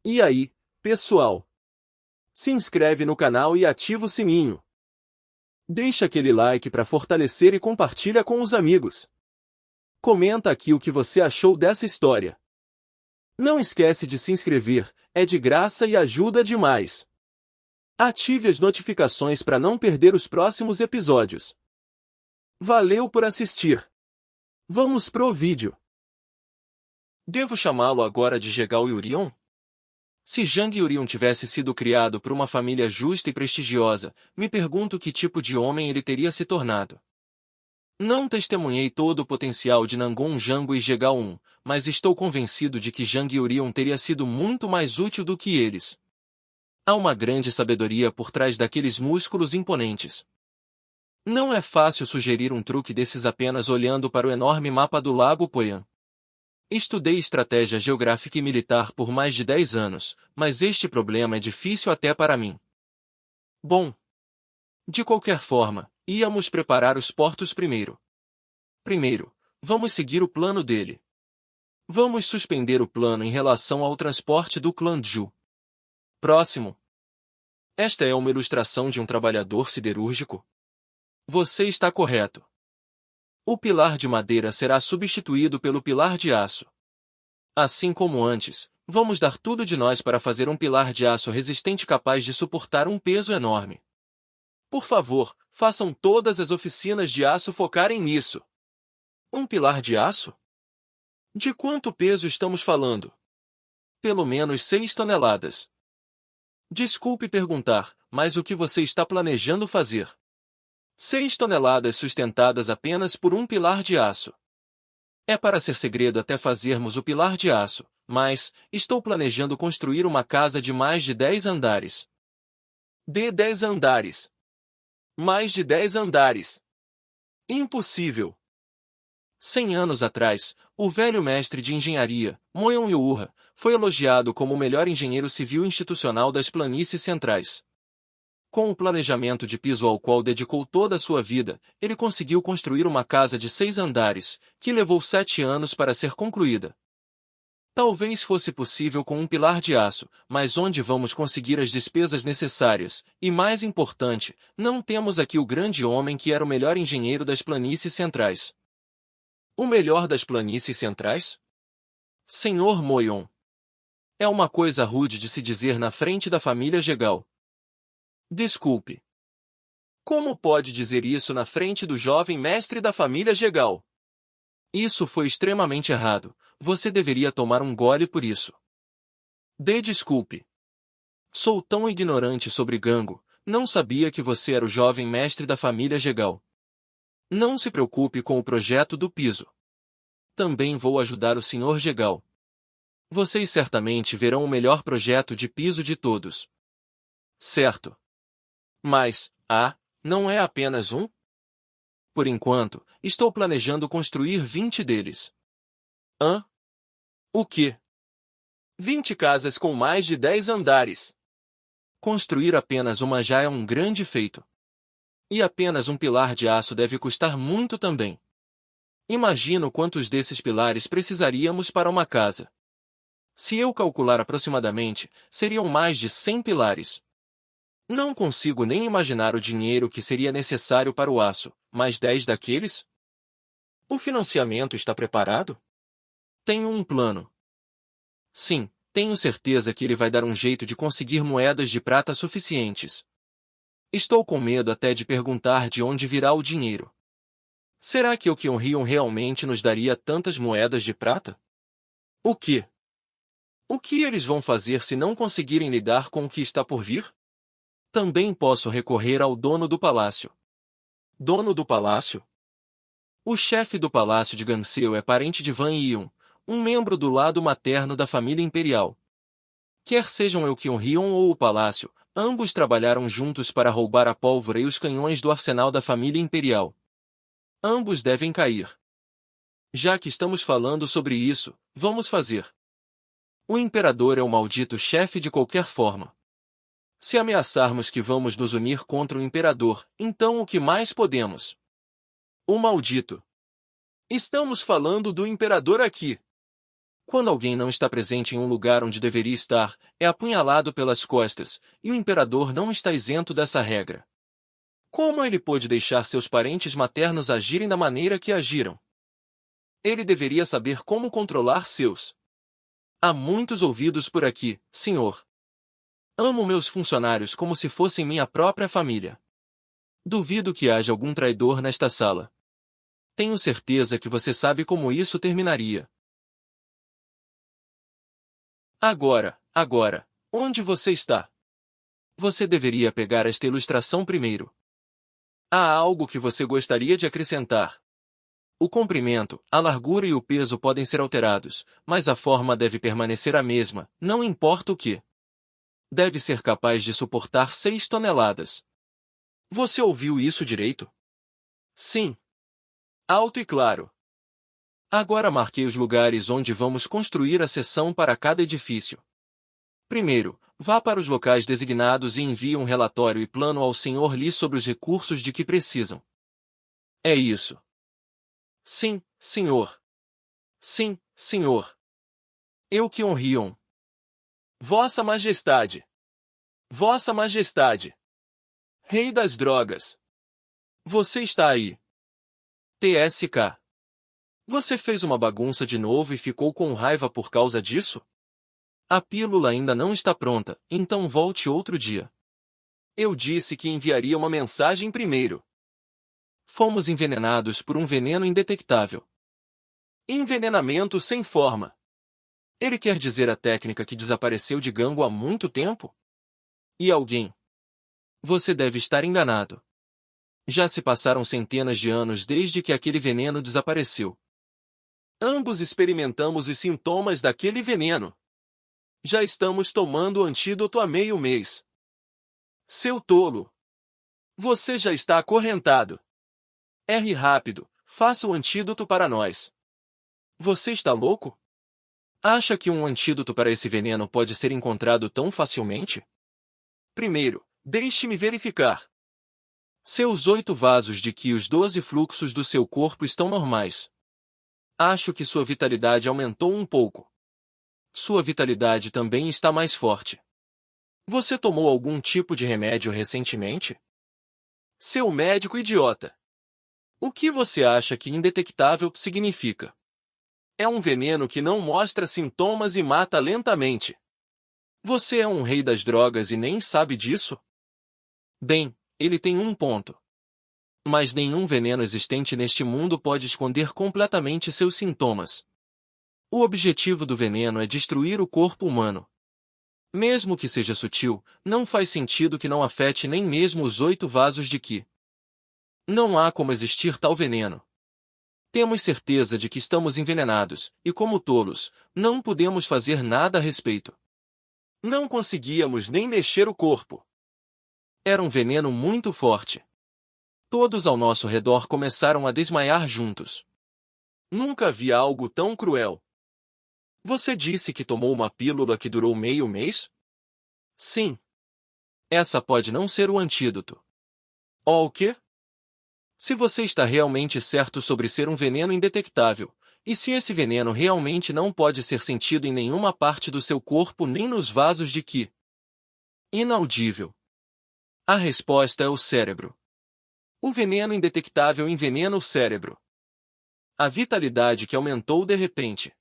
E aí, pessoal? Se inscreve no canal e ativa o sininho. Deixa aquele like para fortalecer e compartilha com os amigos. Comenta aqui o que você achou dessa história. Não esquece de se inscrever, é de graça e ajuda demais. Ative as notificações para não perder os próximos episódios. Valeu por assistir. Vamos pro vídeo. Devo chamá-lo agora de Jegal Yurion? Se Jang Yurion tivesse sido criado por uma família justa e prestigiosa, me pergunto que tipo de homem ele teria se tornado. Não testemunhei todo o potencial de Nangon Jango e Jegal 1, mas estou convencido de que Jang Yurion teria sido muito mais útil do que eles. Há uma grande sabedoria por trás daqueles músculos imponentes. Não é fácil sugerir um truque desses apenas olhando para o enorme mapa do Lago Poyan. Estudei estratégia geográfica e militar por mais de 10 anos, mas este problema é difícil até para mim. Bom, de qualquer forma, íamos preparar os portos primeiro. Primeiro, vamos seguir o plano dele. Vamos suspender o plano em relação ao transporte do clã Zhu. Próximo. Esta é uma ilustração de um trabalhador siderúrgico? Você está correto. O pilar de madeira será substituído pelo pilar de aço. Assim como antes, vamos dar tudo de nós para fazer um pilar de aço resistente capaz de suportar um peso enorme. Por favor, façam todas as oficinas de aço focarem nisso. Um pilar de aço? De quanto peso estamos falando? Pelo menos 6 toneladas. Desculpe perguntar, mas o que você está planejando fazer? 6 toneladas sustentadas apenas por um pilar de aço. É para ser segredo até fazermos o pilar de aço, mas estou planejando construir uma casa de mais de 10 andares. De 10 andares. Mais de 10 andares. Impossível. 100 anos atrás, o velho mestre de engenharia, Moyon Yuha, foi elogiado como o melhor engenheiro civil institucional das planícies centrais. Com o planejamento de piso ao qual dedicou toda a sua vida, ele conseguiu construir uma casa de 6 andares, que levou 7 anos para ser concluída. Talvez fosse possível com um pilar de aço, mas onde vamos conseguir as despesas necessárias? E mais importante, não temos aqui o grande homem que era o melhor engenheiro das planícies centrais. O melhor das planícies centrais? Senhor Moyon. É uma coisa rude de se dizer na frente da família Jegal. Desculpe. Como pode dizer isso na frente do jovem mestre da família Jegal? Isso foi extremamente errado. Você deveria tomar um gole por isso. Dê desculpe. Sou tão ignorante sobre Gango, não sabia que você era o jovem mestre da família Jegal. Não se preocupe com o projeto do piso. Também vou ajudar o Sr. Jegal. Vocês certamente verão o melhor projeto de piso de todos. Certo. Mas, não é apenas um? Por enquanto, estou planejando construir 20 deles. Hã? O quê? 20 casas com mais de 10 andares. Construir apenas uma já é um grande feito. E apenas um pilar de aço deve custar muito também. Imagino quantos desses pilares precisaríamos para uma casa. Se eu calcular aproximadamente, seriam mais de 100 pilares. Não consigo nem imaginar o dinheiro que seria necessário para o aço, mais 10 daqueles? O financiamento está preparado? Tenho um plano. Sim, tenho certeza que ele vai dar um jeito de conseguir moedas de prata suficientes. Estou com medo até de perguntar de onde virá o dinheiro. Será que o Kyonhyun realmente nos daria tantas moedas de prata? O quê? O que eles vão fazer se não conseguirem lidar com o que está por vir? Também posso recorrer ao dono do palácio. Dono do palácio? O chefe do palácio de Ganseo é parente de Van Yun, um membro do lado materno da família imperial. Quer sejam o Kyonhyun ou o palácio, ambos trabalharam juntos para roubar a pólvora e os canhões do arsenal da família imperial. Ambos devem cair. Já que estamos falando sobre isso, vamos fazer. O imperador é o maldito chefe de qualquer forma. Se ameaçarmos que vamos nos unir contra o imperador, então o que mais podemos? O maldito. Estamos falando do imperador aqui. Quando alguém não está presente em um lugar onde deveria estar, é apunhalado pelas costas, e o imperador não está isento dessa regra. Como ele pôde deixar seus parentes maternos agirem da maneira que agiram? Ele deveria saber como controlar seus. Há muitos ouvidos por aqui, senhor. Amo meus funcionários como se fossem minha própria família. Duvido que haja algum traidor nesta sala. Tenho certeza que você sabe como isso terminaria. Agora, onde você está? Você deveria pegar esta ilustração primeiro. Há algo que você gostaria de acrescentar? O comprimento, a largura e o peso podem ser alterados, mas a forma deve permanecer a mesma, não importa o que. Deve ser capaz de suportar 6 toneladas. Você ouviu isso direito? Sim. Alto e claro. Agora marquei os lugares onde vamos construir a seção para cada edifício. Primeiro, vá para os locais designados e envie um relatório e plano ao Sr. Lee sobre os recursos de que precisam. É isso. Sim, senhor. Sim, senhor. Eu que honriam. Vossa Majestade. Vossa Majestade. Rei das drogas. Você está aí. TSK. Você fez uma bagunça de novo e ficou com raiva por causa disso? A pílula ainda não está pronta, então volte outro dia. Eu disse que enviaria uma mensagem primeiro. Fomos envenenados por um veneno indetectável. Envenenamento sem forma. Ele quer dizer a técnica que desapareceu de Gango há muito tempo? E alguém? Você deve estar enganado. Já se passaram centenas de anos desde que aquele veneno desapareceu. Ambos experimentamos os sintomas daquele veneno. Já estamos tomando o antídoto há meio mês. Seu tolo! Você já está acorrentado. R rápido, faça o antídoto para nós. Você está louco? Acha que um antídoto para esse veneno pode ser encontrado tão facilmente? Primeiro, deixe-me verificar. Seus 8 vasos de Qi e os 12 fluxos do seu corpo estão normais. Acho que sua vitalidade aumentou um pouco. Sua vitalidade também está mais forte. Você tomou algum tipo de remédio recentemente? Seu médico idiota! O que você acha que indetectável significa? É um veneno que não mostra sintomas e mata lentamente. Você é um rei das drogas e nem sabe disso? Bem, ele tem um ponto. Mas nenhum veneno existente neste mundo pode esconder completamente seus sintomas. O objetivo do veneno é destruir o corpo humano. Mesmo que seja sutil, não faz sentido que não afete nem mesmo os 8 vasos de Qi. Não há como existir tal veneno. Temos certeza de que estamos envenenados, e como tolos, não podemos fazer nada a respeito. Não conseguíamos nem mexer o corpo. Era um veneno muito forte. Todos ao nosso redor começaram a desmaiar juntos. Nunca vi algo tão cruel. Você disse que tomou uma pílula que durou meio mês? Sim. Essa pode não ser o antídoto. Oh, o quê? Se você está realmente certo sobre ser um veneno indetectável, e se esse veneno realmente não pode ser sentido em nenhuma parte do seu corpo nem nos vasos de Qi? Inaudível. A resposta é o cérebro. O veneno indetectável envenena o cérebro. A vitalidade que aumentou de repente.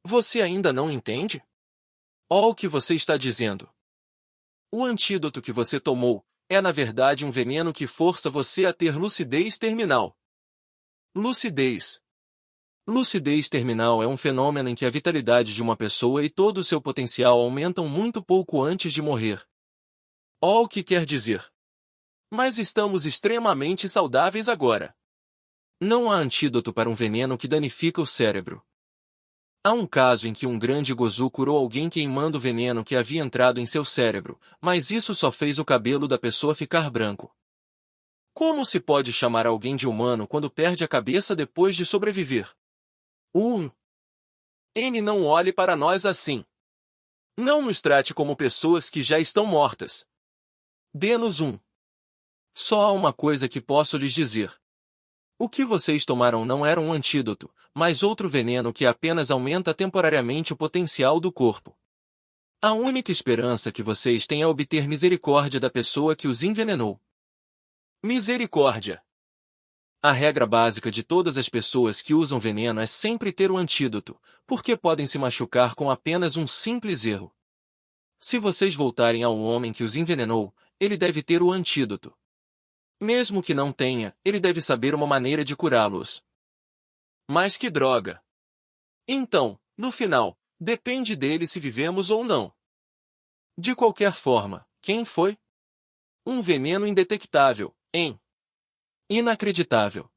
Você ainda não entende? Olha o que você está dizendo. O antídoto que você tomou é na verdade um veneno que força você a ter lucidez terminal. Lucidez. Lucidez terminal é um fenômeno em que a vitalidade de uma pessoa e todo o seu potencial aumentam muito pouco antes de morrer. Olha o que quer dizer. Mas estamos extremamente saudáveis agora. Não há antídoto para um veneno que danifica o cérebro. Há um caso em que um grande Gozu curou alguém queimando o veneno que havia entrado em seu cérebro, mas isso só fez o cabelo da pessoa ficar branco. Como se pode chamar alguém de humano quando perde a cabeça depois de sobreviver? N não olhe para nós assim. Não nos trate como pessoas que já estão mortas. Dê-nos um. Só há uma coisa que posso lhes dizer. O que vocês tomaram não era um antídoto, mas outro veneno que apenas aumenta temporariamente o potencial do corpo. A única esperança que vocês têm é obter misericórdia da pessoa que os envenenou. Misericórdia. A regra básica de todas as pessoas que usam veneno é sempre ter o antídoto, porque podem se machucar com apenas um simples erro. Se vocês voltarem ao homem que os envenenou, ele deve ter o antídoto. Mesmo que não tenha, ele deve saber uma maneira de curá-los. Mas que droga! Então, no final, depende dele se vivemos ou não. De qualquer forma, quem foi? Um veneno indetectável, hein? Inacreditável.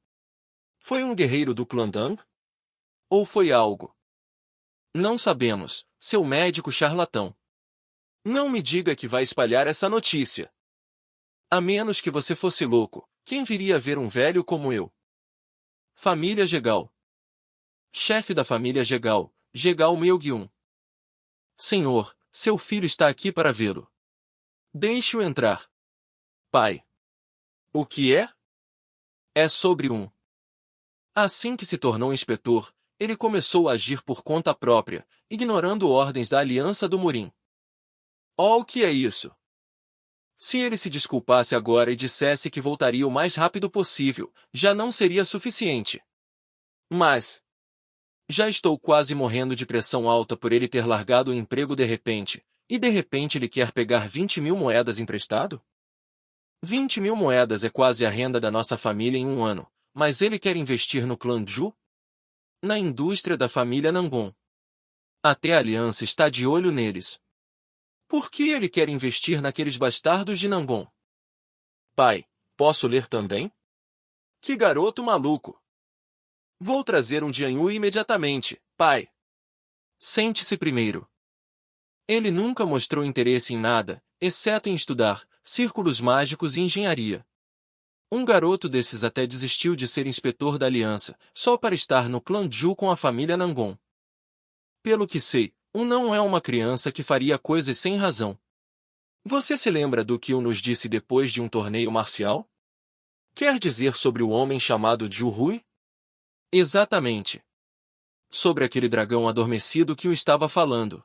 Foi um guerreiro do clã Dang? Ou foi algo? Não sabemos, seu médico charlatão. Não me diga que vai espalhar essa notícia. A menos que você fosse louco, quem viria ver um velho como eu? Família Jegal. Chefe da família Jegal, Jegal Meogyun. Senhor, seu filho está aqui para vê-lo. Deixe-o entrar. Pai. O que é? É sobre um. Assim que se tornou inspetor, ele começou a agir por conta própria, ignorando ordens da Aliança do Murim. Oh, o que é isso? Se ele se desculpasse agora e dissesse que voltaria o mais rápido possível, já não seria suficiente. Mas já estou quase morrendo de pressão alta por ele ter largado o emprego de repente, e de repente ele quer pegar 20.000 moedas emprestado? 20.000 moedas é quase a renda da nossa família em um ano, mas ele quer investir no clã Zhu? Na indústria da família Nangon. Até a aliança está de olho neles. Por que ele quer investir naqueles bastardos de Nangon? Pai, posso ler também? Que garoto maluco! Vou trazer um Jianyu imediatamente, pai. Sente-se primeiro. Ele nunca mostrou interesse em nada, exceto em estudar círculos mágicos e engenharia. Um garoto desses até desistiu de ser inspetor da aliança, só para estar no clã Zhu com a família Nangon. Pelo que sei, não é uma criança que faria coisas sem razão. Você se lembra do que nos disse depois de um torneio marcial? Quer dizer sobre o homem chamado Zhu Hui? Exatamente. Sobre aquele dragão adormecido que o estava falando.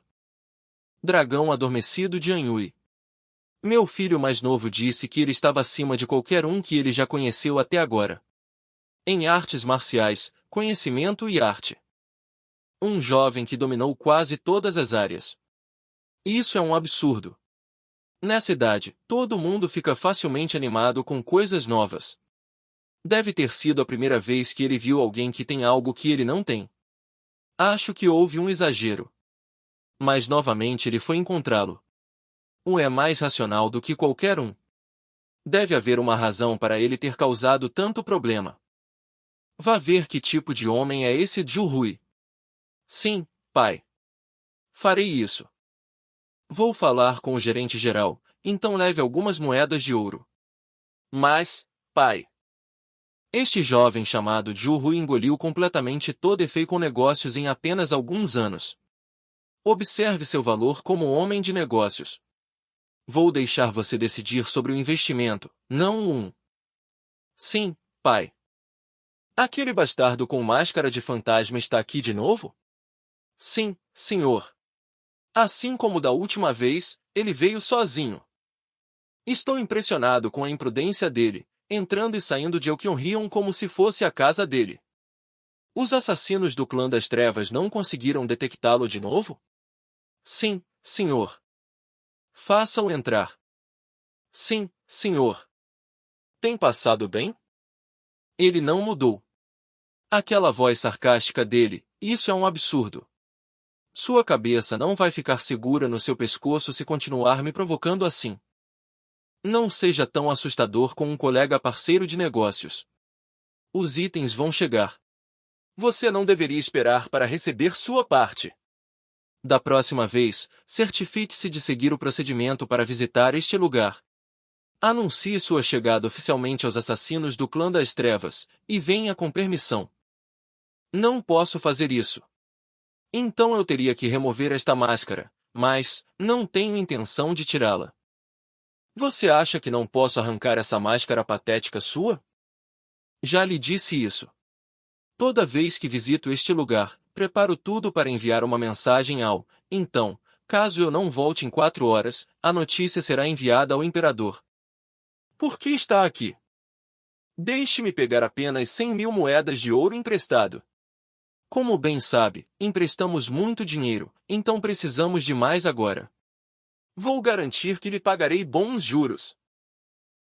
Dragão adormecido de Anyui. Meu filho mais novo disse que ele estava acima de qualquer um que ele já conheceu até agora. Em artes marciais, conhecimento e arte. Um jovem que dominou quase todas as áreas. Isso é um absurdo. Nessa idade, todo mundo fica facilmente animado com coisas novas. Deve ter sido a primeira vez que ele viu alguém que tem algo que ele não tem. Acho que houve um exagero. Mas novamente ele foi encontrá-lo. É mais racional do que qualquer um. Deve haver uma razão para ele ter causado tanto problema. Vá ver que tipo de homem é esse Zhu Hui. Sim, pai. Farei isso. Vou falar com o gerente geral, então leve algumas moedas de ouro. Mas, pai. Este jovem chamado Zhu Hui engoliu completamente todo e fez com negócios em apenas alguns anos. Observe seu valor como homem de negócios. Vou deixar você decidir sobre o investimento, não um. Sim, pai. Aquele bastardo com máscara de fantasma está aqui de novo? Sim, senhor. Assim como da última vez, ele veio sozinho. Estou impressionado com a imprudência dele, entrando e saindo de Elkyonrion como se fosse a casa dele. Os assassinos do clã das trevas não conseguiram detectá-lo de novo? Sim, senhor. Faça-o entrar. Sim, senhor. Tem passado bem? Ele não mudou. Aquela voz sarcástica dele, isso é um absurdo. Sua cabeça não vai ficar segura no seu pescoço se continuar me provocando assim. Não seja tão assustador com um colega parceiro de negócios. Os itens vão chegar. Você não deveria esperar para receber sua parte. Da próxima vez, certifique-se de seguir o procedimento para visitar este lugar. Anuncie sua chegada oficialmente aos assassinos do clã das trevas, e venha com permissão. Não posso fazer isso. Então eu teria que remover esta máscara, mas não tenho intenção de tirá-la. Você acha que não posso arrancar essa máscara patética sua? Já lhe disse isso. Toda vez que visito este lugar, preparo tudo para enviar uma mensagem ao. Então, caso eu não volte em 4 horas, a notícia será enviada ao imperador. Por que está aqui? Deixe-me pegar apenas 100.000 moedas de ouro emprestado. Como bem sabe, emprestamos muito dinheiro, então precisamos de mais agora. Vou garantir que lhe pagarei bons juros.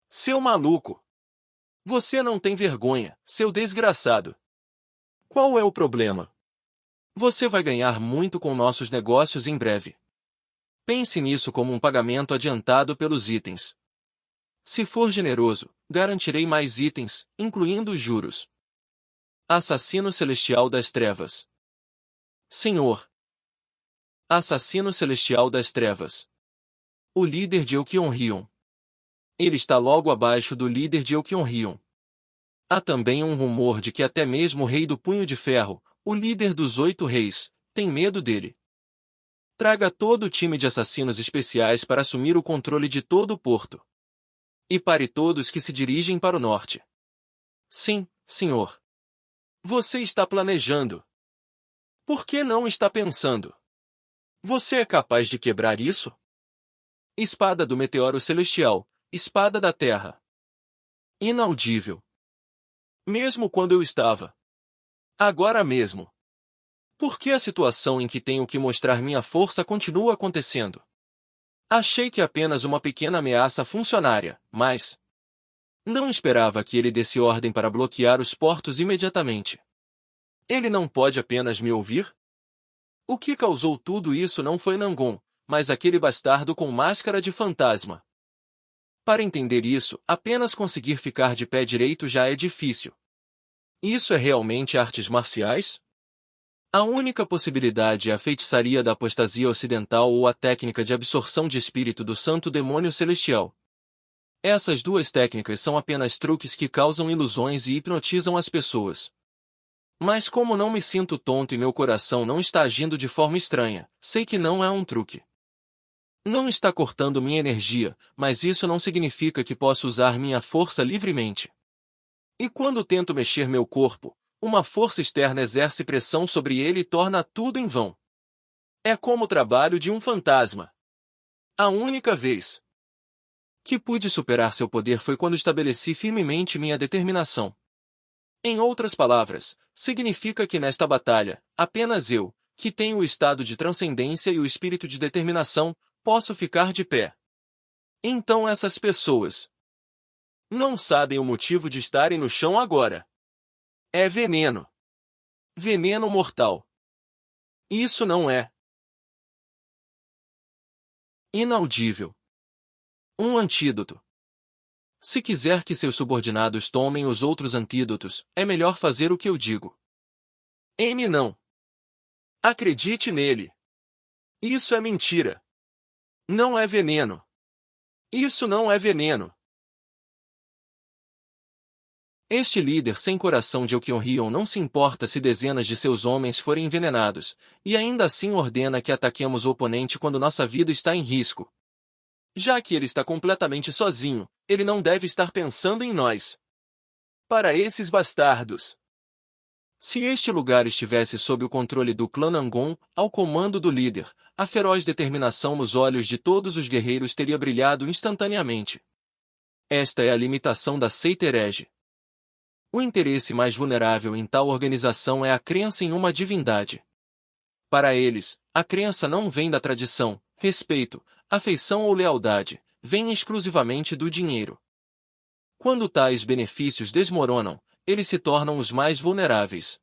Seu maluco! Você não tem vergonha, seu desgraçado! Qual é o problema? Você vai ganhar muito com nossos negócios em breve. Pense nisso como um pagamento adiantado pelos itens. Se for generoso, garantirei mais itens, incluindo os juros. Assassino Celestial das Trevas. Senhor. Assassino Celestial das Trevas. O líder de Elkion-Rion. Ele está logo abaixo do líder de Elkion-Rion. Há também um rumor de que até mesmo o Rei do Punho de Ferro, o líder dos 8 reis, tem medo dele. Traga todo o time de assassinos especiais para assumir o controle de todo o porto. E pare todos que se dirigem para o norte. Sim, senhor. Você está planejando. Por que não está pensando? Você é capaz de quebrar isso? Espada do meteoro celestial, espada da terra. Inaudível. Mesmo quando eu estava. Agora mesmo. Por que a situação em que tenho que mostrar minha força continua acontecendo? Achei que apenas uma pequena ameaça funcionária, mas... não esperava que ele desse ordem para bloquear os portos imediatamente. Ele não pode apenas me ouvir? O que causou tudo isso não foi Nangon, mas aquele bastardo com máscara de fantasma. Para entender isso, apenas conseguir ficar de pé direito já é difícil. Isso é realmente artes marciais? A única possibilidade é a feitiçaria da apostasia ocidental ou a técnica de absorção de espírito do santo demônio celestial. Essas duas técnicas são apenas truques que causam ilusões e hipnotizam as pessoas. Mas como não me sinto tonto e meu coração não está agindo de forma estranha, sei que não é um truque. Não está cortando minha energia, mas isso não significa que posso usar minha força livremente. E quando tento mexer meu corpo, uma força externa exerce pressão sobre ele e torna tudo em vão. É como o trabalho de um fantasma. A única vez que pude superar seu poder foi quando estabeleci firmemente minha determinação. Em outras palavras, significa que nesta batalha, apenas eu, que tenho o estado de transcendência e o espírito de determinação, posso ficar de pé. Então essas pessoas não sabem o motivo de estarem no chão agora. É veneno. Veneno mortal. Isso não é inaudível. Um antídoto. Se quiser que seus subordinados tomem os outros antídotos, é melhor fazer o que eu digo. M não. Acredite nele. Isso é mentira. Não é veneno. Isso não é veneno. Este líder sem coração de Elkion-Rion não se importa se dezenas de seus homens forem envenenados, e ainda assim ordena que ataquemos o oponente quando nossa vida está em risco. Já que ele está completamente sozinho, ele não deve estar pensando em nós. Para esses bastardos. Se este lugar estivesse sob o controle do clã Nangon, ao comando do líder, a feroz determinação nos olhos de todos os guerreiros teria brilhado instantaneamente. Esta é a limitação da seita herege. O interesse mais vulnerável em tal organização é a crença em uma divindade. Para eles, a crença não vem da tradição, respeito, afeição ou lealdade, vem exclusivamente do dinheiro. Quando tais benefícios desmoronam, eles se tornam os mais vulneráveis.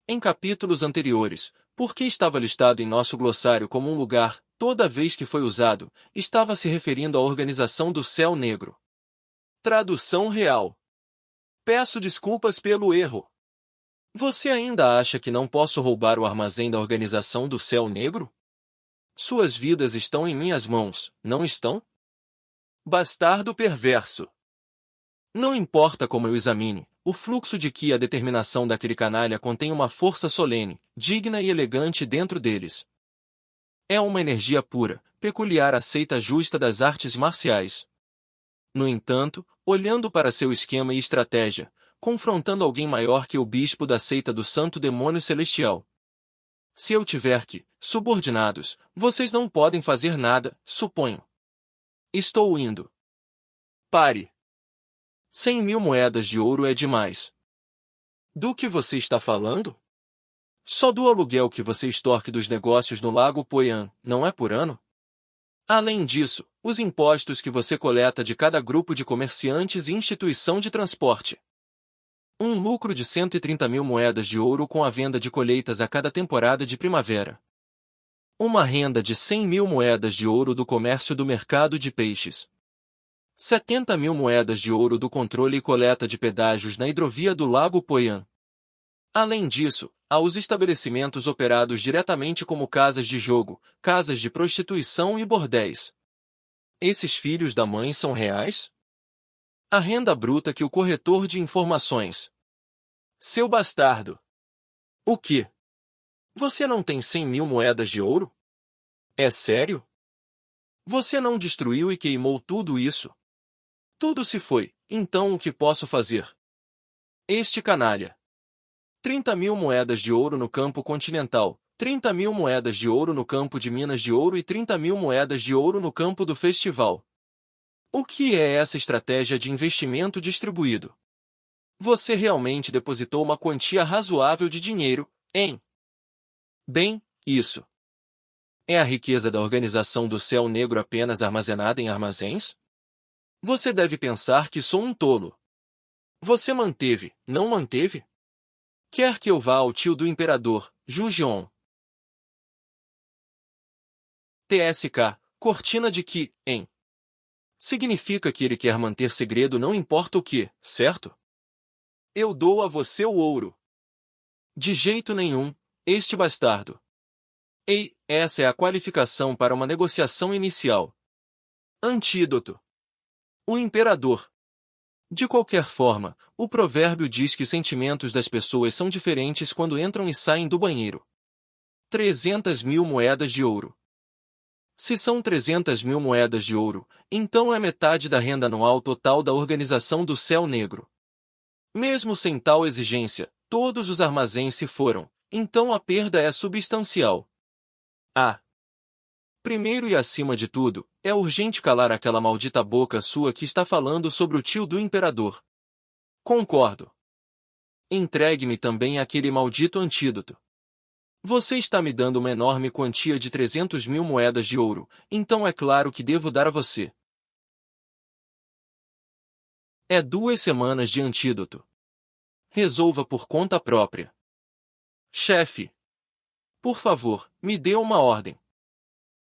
Em capítulos anteriores, porque estava listado em nosso glossário como um lugar, toda vez que foi usado, estava se referindo à organização do Céu Negro. Tradução real. Peço desculpas pelo erro. Você ainda acha que não posso roubar o armazém da organização do Céu Negro? Suas vidas estão em minhas mãos, não estão? Bastardo perverso. Não importa como eu examine, o fluxo de que a determinação daquele canalha contém uma força solene, digna e elegante dentro deles. É uma energia pura, peculiar à seita justa das artes marciais. No entanto, olhando para seu esquema e estratégia, confrontando alguém maior que o bispo da seita do Santo Demônio Celestial. Se eu tiver que, subordinados, vocês não podem fazer nada, suponho. Estou indo. Pare. 100.000 moedas de ouro é demais. Do que você está falando? Só do aluguel que você extorque dos negócios no Lago Poian, não é por ano? Além disso, os impostos que você coleta de cada grupo de comerciantes e instituição de transporte. Um lucro de 130.000 moedas de ouro com a venda de colheitas a cada temporada de primavera. Uma renda de 100.000 moedas de ouro do comércio do mercado de peixes. 70.000 moedas de ouro do controle e coleta de pedágios na hidrovia do Lago Poian. Além disso, há os estabelecimentos operados diretamente como casas de jogo, casas de prostituição e bordéis. Esses filhos da mãe são reais? A renda bruta que o corretor de informações. Seu bastardo. O quê? Você não tem 100.000 moedas de ouro? É sério? Você não destruiu e queimou tudo isso? Tudo se foi, então o que posso fazer? Este canalha. 30.000 moedas de ouro no campo continental, 30.000 moedas de ouro no campo de minas de ouro e 30.000 moedas de ouro no campo do festival. O que é essa estratégia de investimento distribuído? Você realmente depositou uma quantia razoável de dinheiro, hein? Bem, isso. É a riqueza da organização do céu negro apenas armazenada em armazéns? Você deve pensar que sou um tolo. Você manteve, não manteve? Quer que eu vá ao tio do imperador, Jujion? TSK, cortina de que, hein? Significa que ele quer manter segredo não importa o que, certo? Eu dou a você o ouro. De jeito nenhum, este bastardo. Ei, essa é a qualificação para uma negociação inicial. Antídoto. O imperador. De qualquer forma, o provérbio diz que os sentimentos das pessoas são diferentes quando entram e saem do banheiro. 300.000 moedas de ouro. Se são 300.000 moedas de ouro, então é metade da renda anual total da Organização do Céu Negro. Mesmo sem tal exigência, todos os armazéns se foram, então a perda é substancial. Primeiro e acima de tudo, é urgente calar aquela maldita boca sua que está falando sobre o tio do imperador. Concordo. Entregue-me também aquele maldito antídoto. Você está me dando uma enorme quantia de 300.000 moedas de ouro, então é claro que devo dar a você. É 2 semanas de antídoto. Resolva por conta própria. Chefe. Por favor, me dê uma ordem.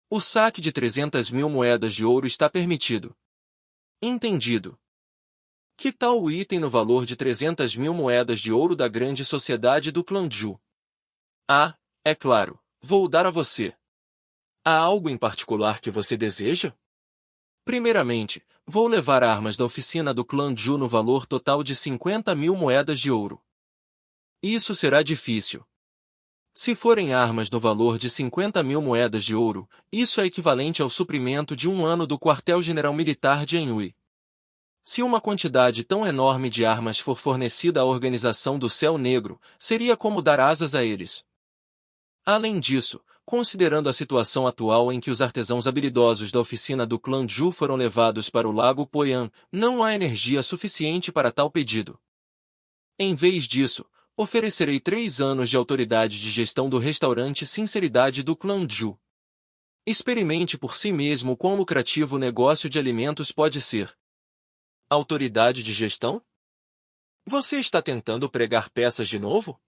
O saque de 300.000 moedas de ouro está permitido. Entendido. Que tal o item no valor de 300.000 moedas de ouro da grande sociedade do clã Ju? É claro, vou dar a você. Há algo em particular que você deseja? Primeiramente, vou levar armas da oficina do clã Ju no valor total de 50.000 moedas de ouro. Isso será difícil. Se forem armas no valor de 50.000 moedas de ouro, isso é equivalente ao suprimento de 1 ano do quartel-general militar de Anhui. Se uma quantidade tão enorme de armas for fornecida à Organização do Céu Negro, seria como dar asas a eles. Além disso, considerando a situação atual em que os artesãos habilidosos da oficina do clã Ju foram levados para o Lago Poian, não há energia suficiente para tal pedido. Em vez disso, oferecerei 3 anos de autoridade de gestão do restaurante Sinceridade do clã Ju. Experimente por si mesmo quão lucrativo o negócio de alimentos pode ser. Autoridade de gestão? Você está tentando pregar peças de novo?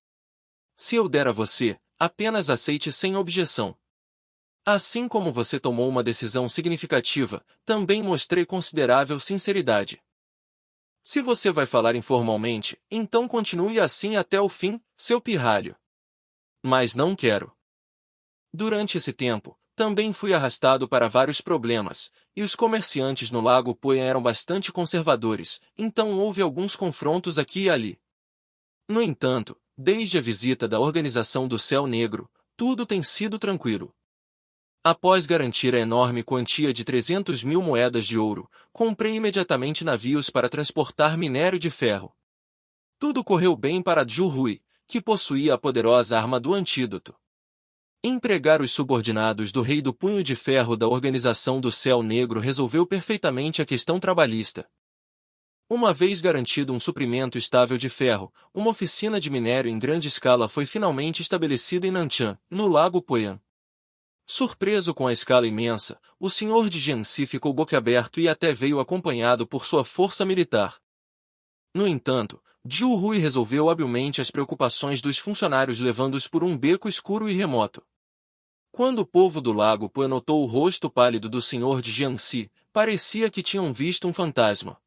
Se eu der a você, apenas aceite sem objeção. Assim como você tomou uma decisão significativa, também mostrei considerável sinceridade. Se você vai falar informalmente, então continue assim até o fim, seu pirralho. Mas não quero. Durante esse tempo, também fui arrastado para vários problemas, e os comerciantes no Lago Poian eram bastante conservadores, então houve alguns confrontos aqui e ali. No entanto, desde a visita da Organização do Céu Negro, tudo tem sido tranquilo. Após garantir a enorme quantia de 300.000 moedas de ouro, comprei imediatamente navios para transportar minério de ferro. Tudo correu bem para Zhu Hui, que possuía a poderosa arma do antídoto. Empregar os subordinados do Rei do Punho de Ferro da Organização do Céu Negro resolveu perfeitamente a questão trabalhista. Uma vez garantido um suprimento estável de ferro, uma oficina de minério em grande escala foi finalmente estabelecida em Nanshan, no Lago Poyan. Surpreso com a escala imensa, o senhor de Jiangxi ficou boquiaberto e até veio acompanhado por sua força militar. No entanto, Zhu Hui resolveu habilmente as preocupações dos funcionários levando-os por um beco escuro e remoto. Quando o povo do Lago Poyan notou o rosto pálido do senhor de Jiangxi, parecia que tinham visto um fantasma.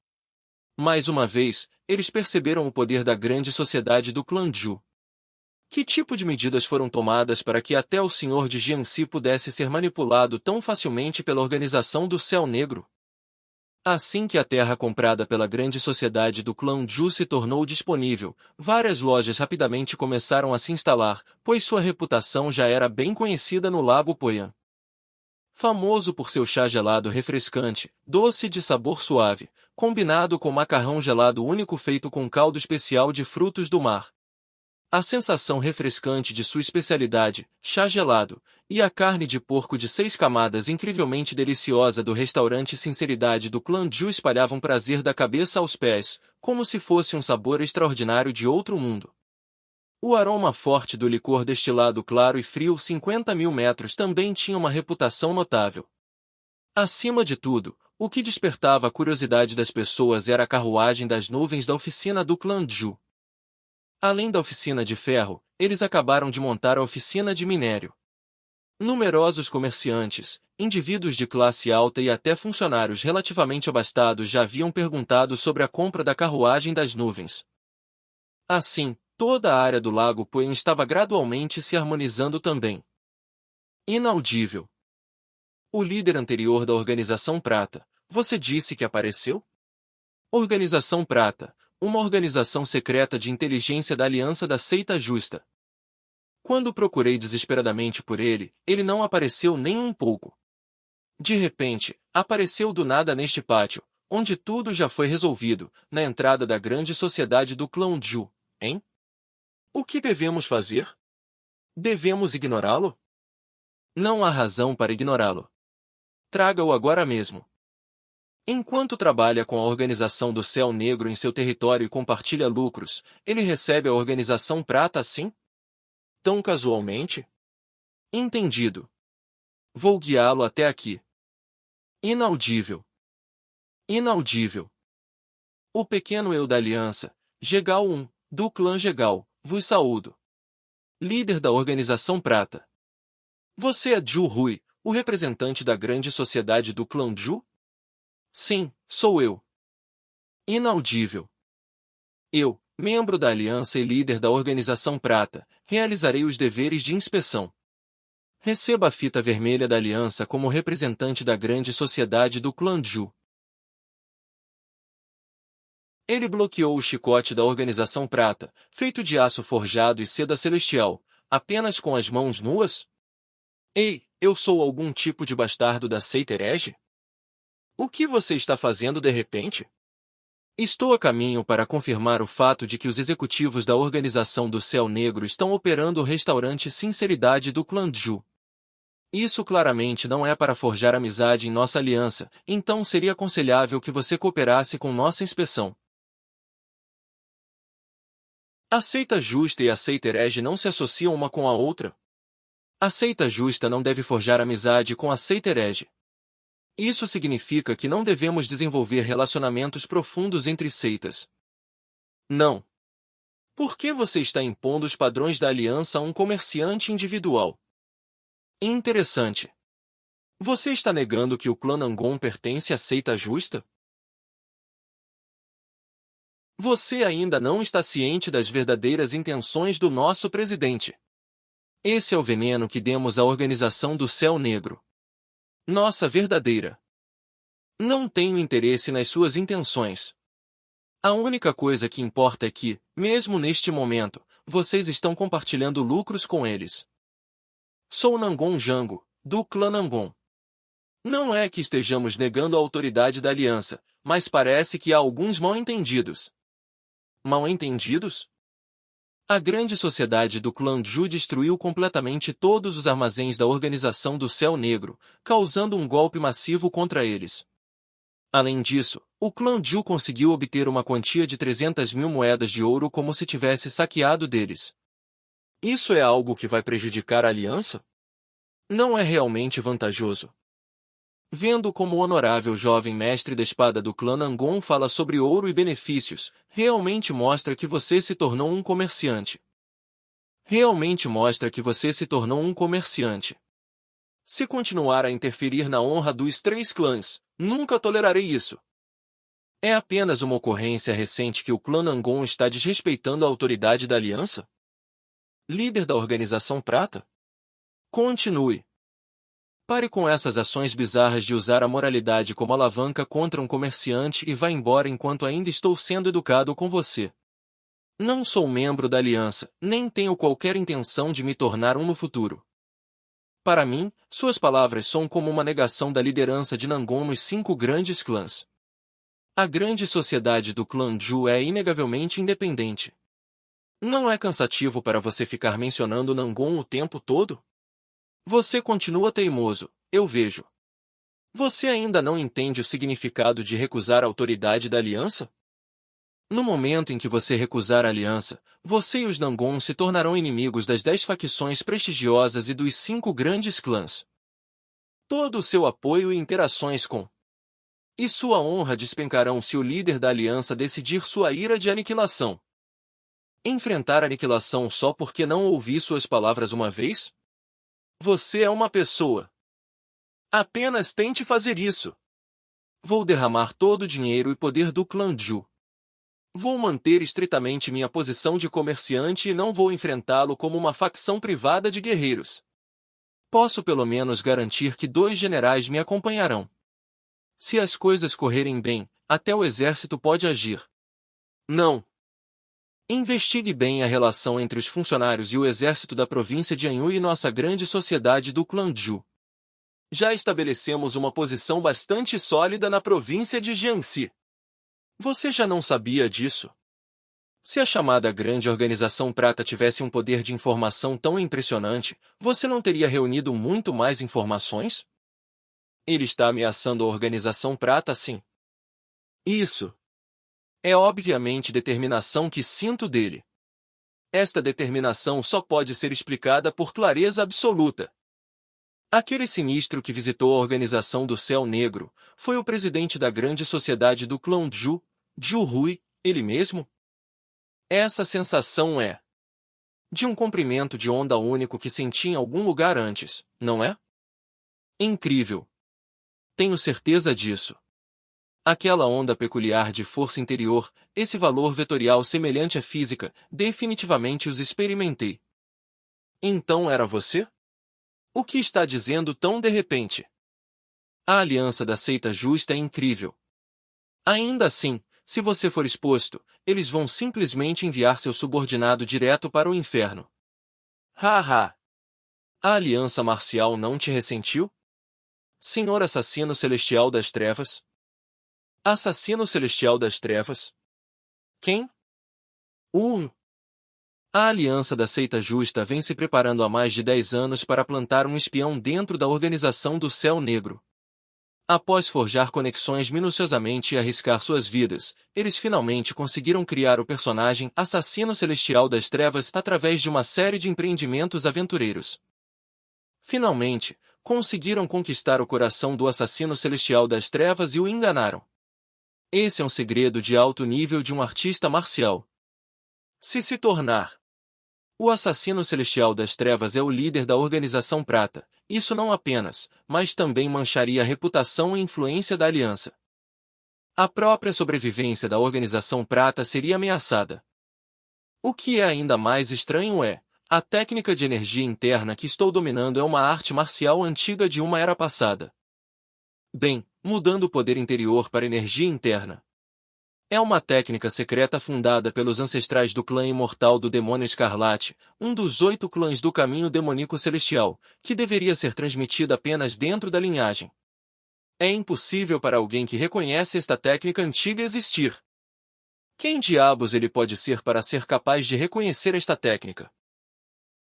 Mais uma vez, eles perceberam o poder da grande sociedade do clã Zhu. Que tipo de medidas foram tomadas para que até o senhor de Jiangxi pudesse ser manipulado tão facilmente pela Organização do Céu Negro? Assim que a terra comprada pela grande sociedade do clã Zhu se tornou disponível, várias lojas rapidamente começaram a se instalar, pois sua reputação já era bem conhecida no Lago Poyan. Famoso por seu chá gelado refrescante, doce de sabor suave, combinado com macarrão gelado único feito com caldo especial de frutos do mar. A sensação refrescante de sua especialidade, chá gelado, e a carne de porco de 6 camadas incrivelmente deliciosa do restaurante Sinceridade do clã Zhu espalhavam prazer da cabeça aos pés, como se fosse um sabor extraordinário de outro mundo. O aroma forte do licor destilado claro e frio 50.000 metros também tinha uma reputação notável. Acima de tudo, o que despertava a curiosidade das pessoas era a carruagem das nuvens da oficina do clã Zhu. Além da oficina de ferro, eles acabaram de montar a oficina de minério. Numerosos comerciantes, indivíduos de classe alta e até funcionários relativamente abastados já haviam perguntado sobre a compra da carruagem das nuvens. Assim, toda a área do Lago Poyan estava gradualmente se harmonizando também. Inaudível. O líder anterior da Organização Prata, você disse que apareceu? Organização Prata, uma organização secreta de inteligência da Aliança da Seita Justa. Quando procurei desesperadamente por ele, ele não apareceu nem um pouco. De repente, apareceu do nada neste pátio, onde tudo já foi resolvido, na entrada da grande sociedade do clã Zhu, hein? O que devemos fazer? Devemos ignorá-lo? Não há razão para ignorá-lo. Traga-o agora mesmo. Enquanto trabalha com a Organização do Céu Negro em seu território e compartilha lucros, ele recebe a Organização Prata assim? Tão casualmente? Entendido. Vou guiá-lo até aqui. Inaudível. Inaudível. O pequeno eu da Aliança, Gegal 1, do clã Gegal, vos saúdo. Líder da Organização Prata. Você é Zhu Hui, o representante da grande sociedade do clã Zhu? Sim, sou eu. Inaudível. Eu, membro da Aliança e líder da Organização Prata, realizarei os deveres de inspeção. Receba a fita vermelha da Aliança como representante da grande sociedade do clã Zhu. Ele bloqueou o chicote da Organização Prata, feito de aço forjado e seda celestial, apenas com as mãos nuas? Ei, eu sou algum tipo de bastardo da seita herege? O que você está fazendo de repente? Estou a caminho para confirmar o fato de que os executivos da Organização do Céu Negro estão operando o restaurante Sinceridade do clã Zhu. Isso claramente não é para forjar amizade em nossa aliança, então seria aconselhável que você cooperasse com nossa inspeção. A seita justa e a seita herege não se associam uma com a outra? A seita justa não deve forjar amizade com a seita herege. Isso significa que não devemos desenvolver relacionamentos profundos entre seitas. Não. Por que você está impondo os padrões da aliança a um comerciante individual? Interessante. Você está negando que o clã Nangon pertence à seita justa? Você ainda não está ciente das verdadeiras intenções do nosso presidente. Esse é o veneno que demos à Organização do Céu Negro. Nossa verdadeira. Não tenho interesse nas suas intenções. A única coisa que importa é que, mesmo neste momento, vocês estão compartilhando lucros com eles. Sou Nangon Jango, do clã Nangon. Não é que estejamos negando a autoridade da aliança, mas parece que há alguns mal-entendidos. Mal-entendidos? A grande sociedade do clã Zhu destruiu completamente todos os armazéns da Organização do Céu Negro, causando um golpe massivo contra eles. Além disso, o clã Zhu conseguiu obter uma quantia de 300.000 moedas de ouro como se tivesse saqueado deles. Isso é algo que vai prejudicar a aliança? Não é realmente vantajoso. Vendo como o honorável jovem mestre da espada do clã Nangon fala sobre ouro e benefícios, realmente mostra que você se tornou um comerciante. Realmente mostra que você se tornou um comerciante. Se continuar a interferir na honra dos 3 clãs, nunca tolerarei isso. É apenas uma ocorrência recente que o clã Nangon está desrespeitando a autoridade da aliança? Líder da Organização Prata? Continue. Pare com essas ações bizarras de usar a moralidade como alavanca contra um comerciante e vá embora enquanto ainda estou sendo educado com você. Não sou membro da aliança, nem tenho qualquer intenção de me tornar um no futuro. Para mim, suas palavras são como uma negação da liderança de Nangon nos 5 grandes clãs. A grande sociedade do clã Zhu é inegavelmente independente. Não é cansativo para você ficar mencionando Nangon o tempo todo? Você continua teimoso, eu vejo. Você ainda não entende o significado de recusar a autoridade da aliança? No momento em que você recusar a aliança, você e os Nangon se tornarão inimigos das 10 facções prestigiosas e dos 5 grandes clãs. Todo o seu apoio e interações com e sua honra despencarão se o líder da aliança decidir sua ira de aniquilação. Enfrentar a aniquilação só porque não ouvi suas palavras uma vez? Você é uma pessoa. Apenas tente fazer isso. Vou derramar todo o dinheiro e poder do clã Zhu. Vou manter estritamente minha posição de comerciante e não vou enfrentá-lo como uma facção privada de guerreiros. Posso pelo menos garantir que 2 generais me acompanharão. Se as coisas correrem bem, até o exército pode agir. Não. Investigue bem a relação entre os funcionários e o exército da província de Anhui e nossa grande sociedade do clã Zhu. Já estabelecemos uma posição bastante sólida na província de Jiangxi. Você já não sabia disso? Se a chamada Grande Organização Prata tivesse um poder de informação tão impressionante, você não teria reunido muito mais informações? Ele está ameaçando a Organização Prata, sim. Isso. É obviamente determinação que sinto dele. Esta determinação só pode ser explicada por clareza absoluta. Aquele sinistro que visitou a Organização do Céu Negro foi o presidente da grande sociedade do clã Zhu, Zhu Hui, ele mesmo? Essa sensação é de um comprimento de onda único que senti em algum lugar antes, não é? Incrível. Tenho certeza disso. Aquela onda peculiar de força interior, esse valor vetorial semelhante à física, definitivamente os experimentei. Então era você? O que está dizendo tão de repente? A aliança da seita justa é incrível. Ainda assim, se você for exposto, eles vão simplesmente enviar seu subordinado direto para o inferno. Haha! A aliança marcial não te ressentiu? Senhor assassino celestial das trevas? Assassino celestial das trevas? Quem? A aliança da seita justa vem se preparando há mais de 10 anos para plantar um espião dentro da Organização do Céu Negro. Após forjar conexões minuciosamente e arriscar suas vidas, eles finalmente conseguiram criar o personagem Assassino Celestial das Trevas através de uma série de empreendimentos aventureiros. Finalmente, conseguiram conquistar o coração do Assassino Celestial das Trevas e o enganaram. Esse é um segredo de alto nível de um artista marcial. Se tornar o Assassino Celestial das Trevas é o líder da Organização Prata, isso não apenas, mas também mancharia a reputação e influência da aliança. A própria sobrevivência da Organização Prata seria ameaçada. O que é ainda mais estranho é, a técnica de energia interna que estou dominando é uma arte marcial antiga de uma era passada. Bem, mudando o poder interior para energia interna. É uma técnica secreta fundada pelos ancestrais do clã imortal do Demônio Escarlate, um dos 8 clãs do caminho demoníaco celestial, que deveria ser transmitida apenas dentro da linhagem. É impossível para alguém que reconhece esta técnica antiga existir. Quem diabos ele pode ser para ser capaz de reconhecer esta técnica?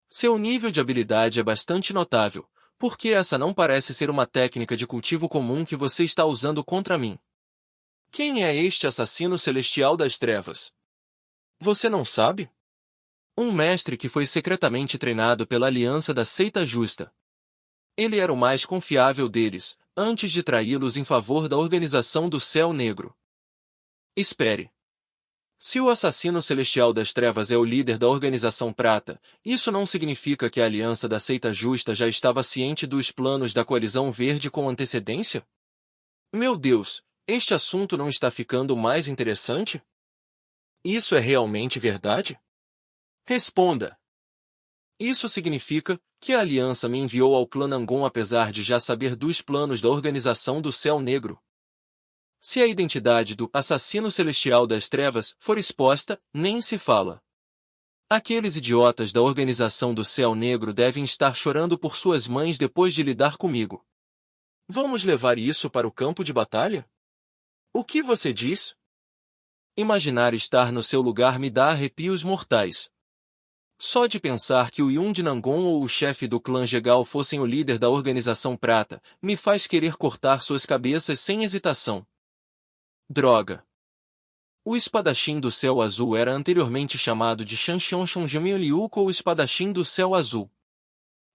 Seu nível de habilidade é bastante notável, porque essa não parece ser uma técnica de cultivo comum que você está usando contra mim. Quem é este assassino celestial das trevas? Você não sabe? Um mestre que foi secretamente treinado pela Aliança da Seita Justa. Ele era o mais confiável deles, antes de traí-los em favor da Organização do Céu Negro. Espere. Se o assassino celestial das trevas é o líder da Organização Prata, isso não significa que a Aliança da Seita Justa já estava ciente dos planos da Coalizão Verde com antecedência? Meu Deus, este assunto não está ficando mais interessante? Isso é realmente verdade? Responda. Isso significa que a Aliança me enviou ao clã Nangon apesar de já saber dos planos da Organização do Céu Negro. Se a identidade do assassino celestial das trevas for exposta, nem se fala. Aqueles idiotas da Organização do Céu Negro devem estar chorando por suas mães depois de lidar comigo. Vamos levar isso para o campo de batalha? O que você diz? Imaginar estar no seu lugar me dá arrepios mortais. Só de pensar que o Yun de Nangon ou o chefe do clã Jegal fossem o líder da Organização Prata, me faz querer cortar suas cabeças sem hesitação. Droga. O espadachim do céu azul era anteriormente chamado de Shanxiong Liuko ou espadachim do céu azul.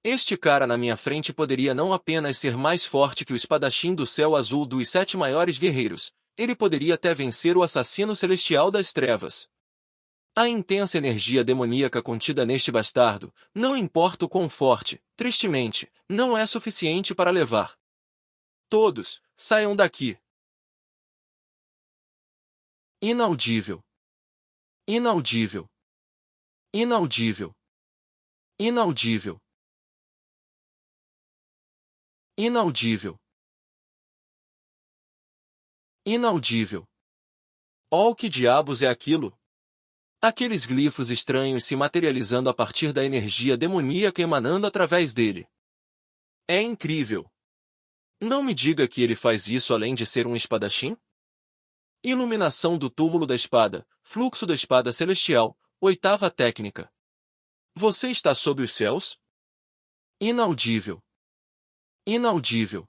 Este cara na minha frente poderia não apenas ser mais forte que o espadachim do céu azul dos 7 maiores guerreiros, ele poderia até vencer o assassino celestial das trevas. A intensa energia demoníaca contida neste bastardo, não importa o quão forte, tristemente, não é suficiente para levar. Todos, saiam daqui. Inaudível. Inaudível. Inaudível. Inaudível. Inaudível. Inaudível. Oh, que diabos é aquilo? Aqueles glifos estranhos se materializando a partir da energia demoníaca emanando através dele. É incrível. Não me diga que ele faz isso além de ser um espadachim? Iluminação do túmulo da espada, fluxo da espada celestial, 8ª técnica. Você está sob os céus? Inaudível. Inaudível.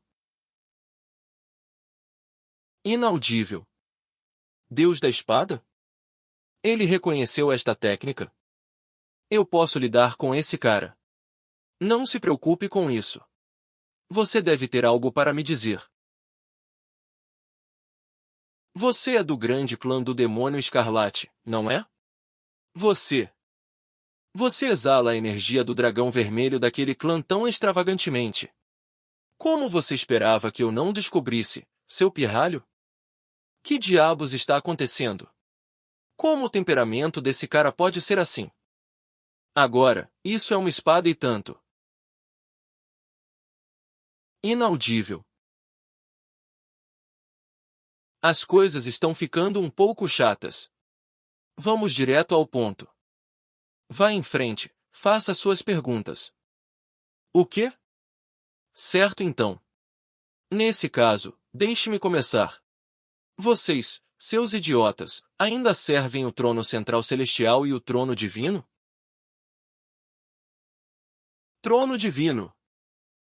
Inaudível. Deus da espada? Ele reconheceu esta técnica? Eu posso lidar com esse cara. Não se preocupe com isso. Você deve ter algo para me dizer. Você é do grande clã do demônio escarlate, não é? Você exala a energia do dragão vermelho daquele clã tão extravagantemente. Como você esperava que eu não descobrisse, seu pirralho? Que diabos está acontecendo? Como o temperamento desse cara pode ser assim? Agora, isso é uma espada e tanto. Inaudível. As coisas estão ficando um pouco chatas. Vamos direto ao ponto. Vá em frente, faça suas perguntas. O quê? Certo então. Nesse caso, deixe-me começar. Vocês, seus idiotas, ainda servem o trono central celestial e o trono divino? Trono divino.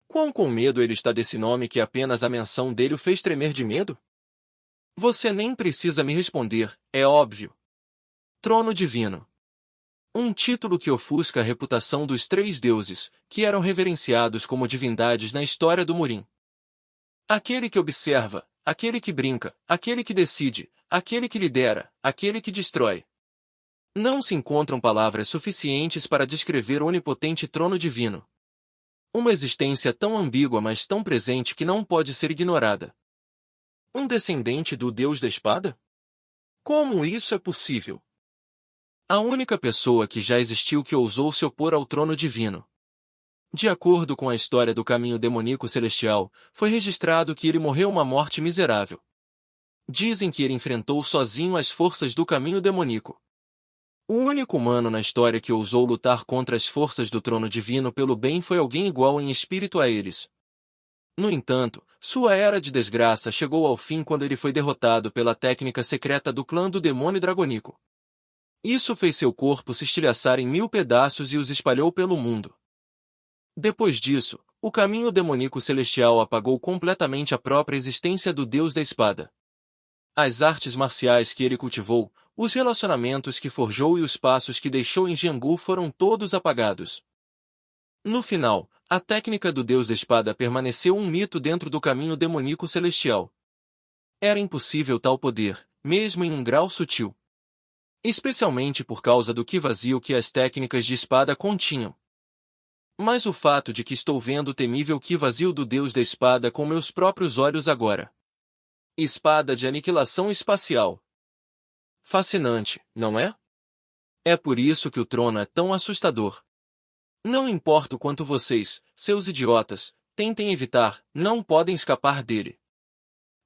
Quão com medo ele está desse nome que apenas a menção dele o fez tremer de medo? Você nem precisa me responder, é óbvio. Trono divino. Um título que ofusca a reputação dos 3 deuses, que eram reverenciados como divindades na história do Murim. Aquele que observa, aquele que brinca, aquele que decide, aquele que lidera, aquele que destrói. Não se encontram palavras suficientes para descrever o onipotente trono divino. Uma existência tão ambígua mas tão presente que não pode ser ignorada. Um descendente do Deus da Espada? Como isso é possível? A única pessoa que já existiu que ousou se opor ao trono divino. De acordo com a história do caminho demoníaco celestial, foi registrado que ele morreu uma morte miserável. Dizem que ele enfrentou sozinho as forças do caminho demoníaco. O único humano na história que ousou lutar contra as forças do trono divino pelo bem foi alguém igual em espírito a eles. No entanto, sua era de desgraça chegou ao fim quando ele foi derrotado pela técnica secreta do clã do demônio dragônico. Isso fez seu corpo se estilhaçar em 1000 pedaços e os espalhou pelo mundo. Depois disso, o caminho demoníaco celestial apagou completamente a própria existência do Deus da Espada. As artes marciais que ele cultivou, os relacionamentos que forjou e os passos que deixou em Jianghu foram todos apagados. No final, a técnica do Deus da Espada permaneceu um mito dentro do caminho demoníaco celestial. Era impossível tal poder, mesmo em um grau sutil. Especialmente por causa do que vazio que as técnicas de espada continham. Mas o fato de que estou vendo o temível que vazio do Deus da Espada com meus próprios olhos agora. Espada de aniquilação espacial. Fascinante, não é? É por isso que o trono é tão assustador. Não importa o quanto vocês, seus idiotas, tentem evitar, não podem escapar dele.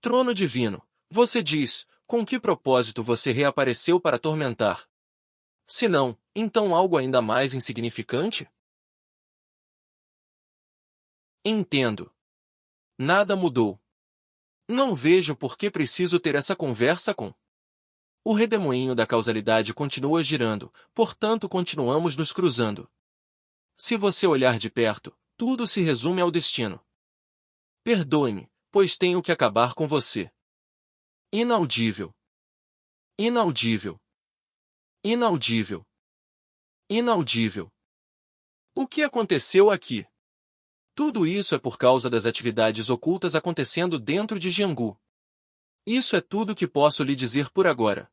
Trono divino, você diz, com que propósito você reapareceu para atormentar? Se não, então algo ainda mais insignificante? Entendo. Nada mudou. Não vejo por que preciso ter essa conversa com. O redemoinho da causalidade continua girando, portanto continuamos nos cruzando. Se você olhar de perto, tudo se resume ao destino. Perdoe-me, pois tenho que acabar com você. Inaudível. Inaudível. Inaudível. Inaudível. O que aconteceu aqui? Tudo isso é por causa das atividades ocultas acontecendo dentro de Jianghu. Isso é tudo que posso lhe dizer por agora.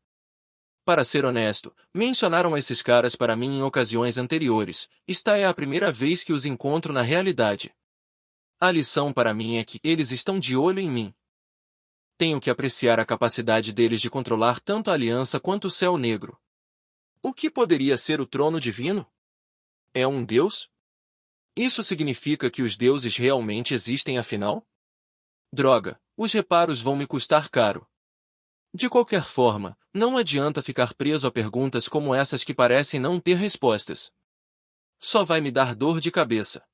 Para ser honesto, mencionaram esses caras para mim em ocasiões anteriores, esta é a primeira vez que os encontro na realidade. A lição para mim é que eles estão de olho em mim. Tenho que apreciar a capacidade deles de controlar tanto a aliança quanto o céu negro. O que poderia ser o trono divino? É um deus? Isso significa que os deuses realmente existem afinal? Droga, os reparos vão me custar caro. De qualquer forma, não adianta ficar preso a perguntas como essas que parecem não ter respostas. Só vai me dar dor de cabeça.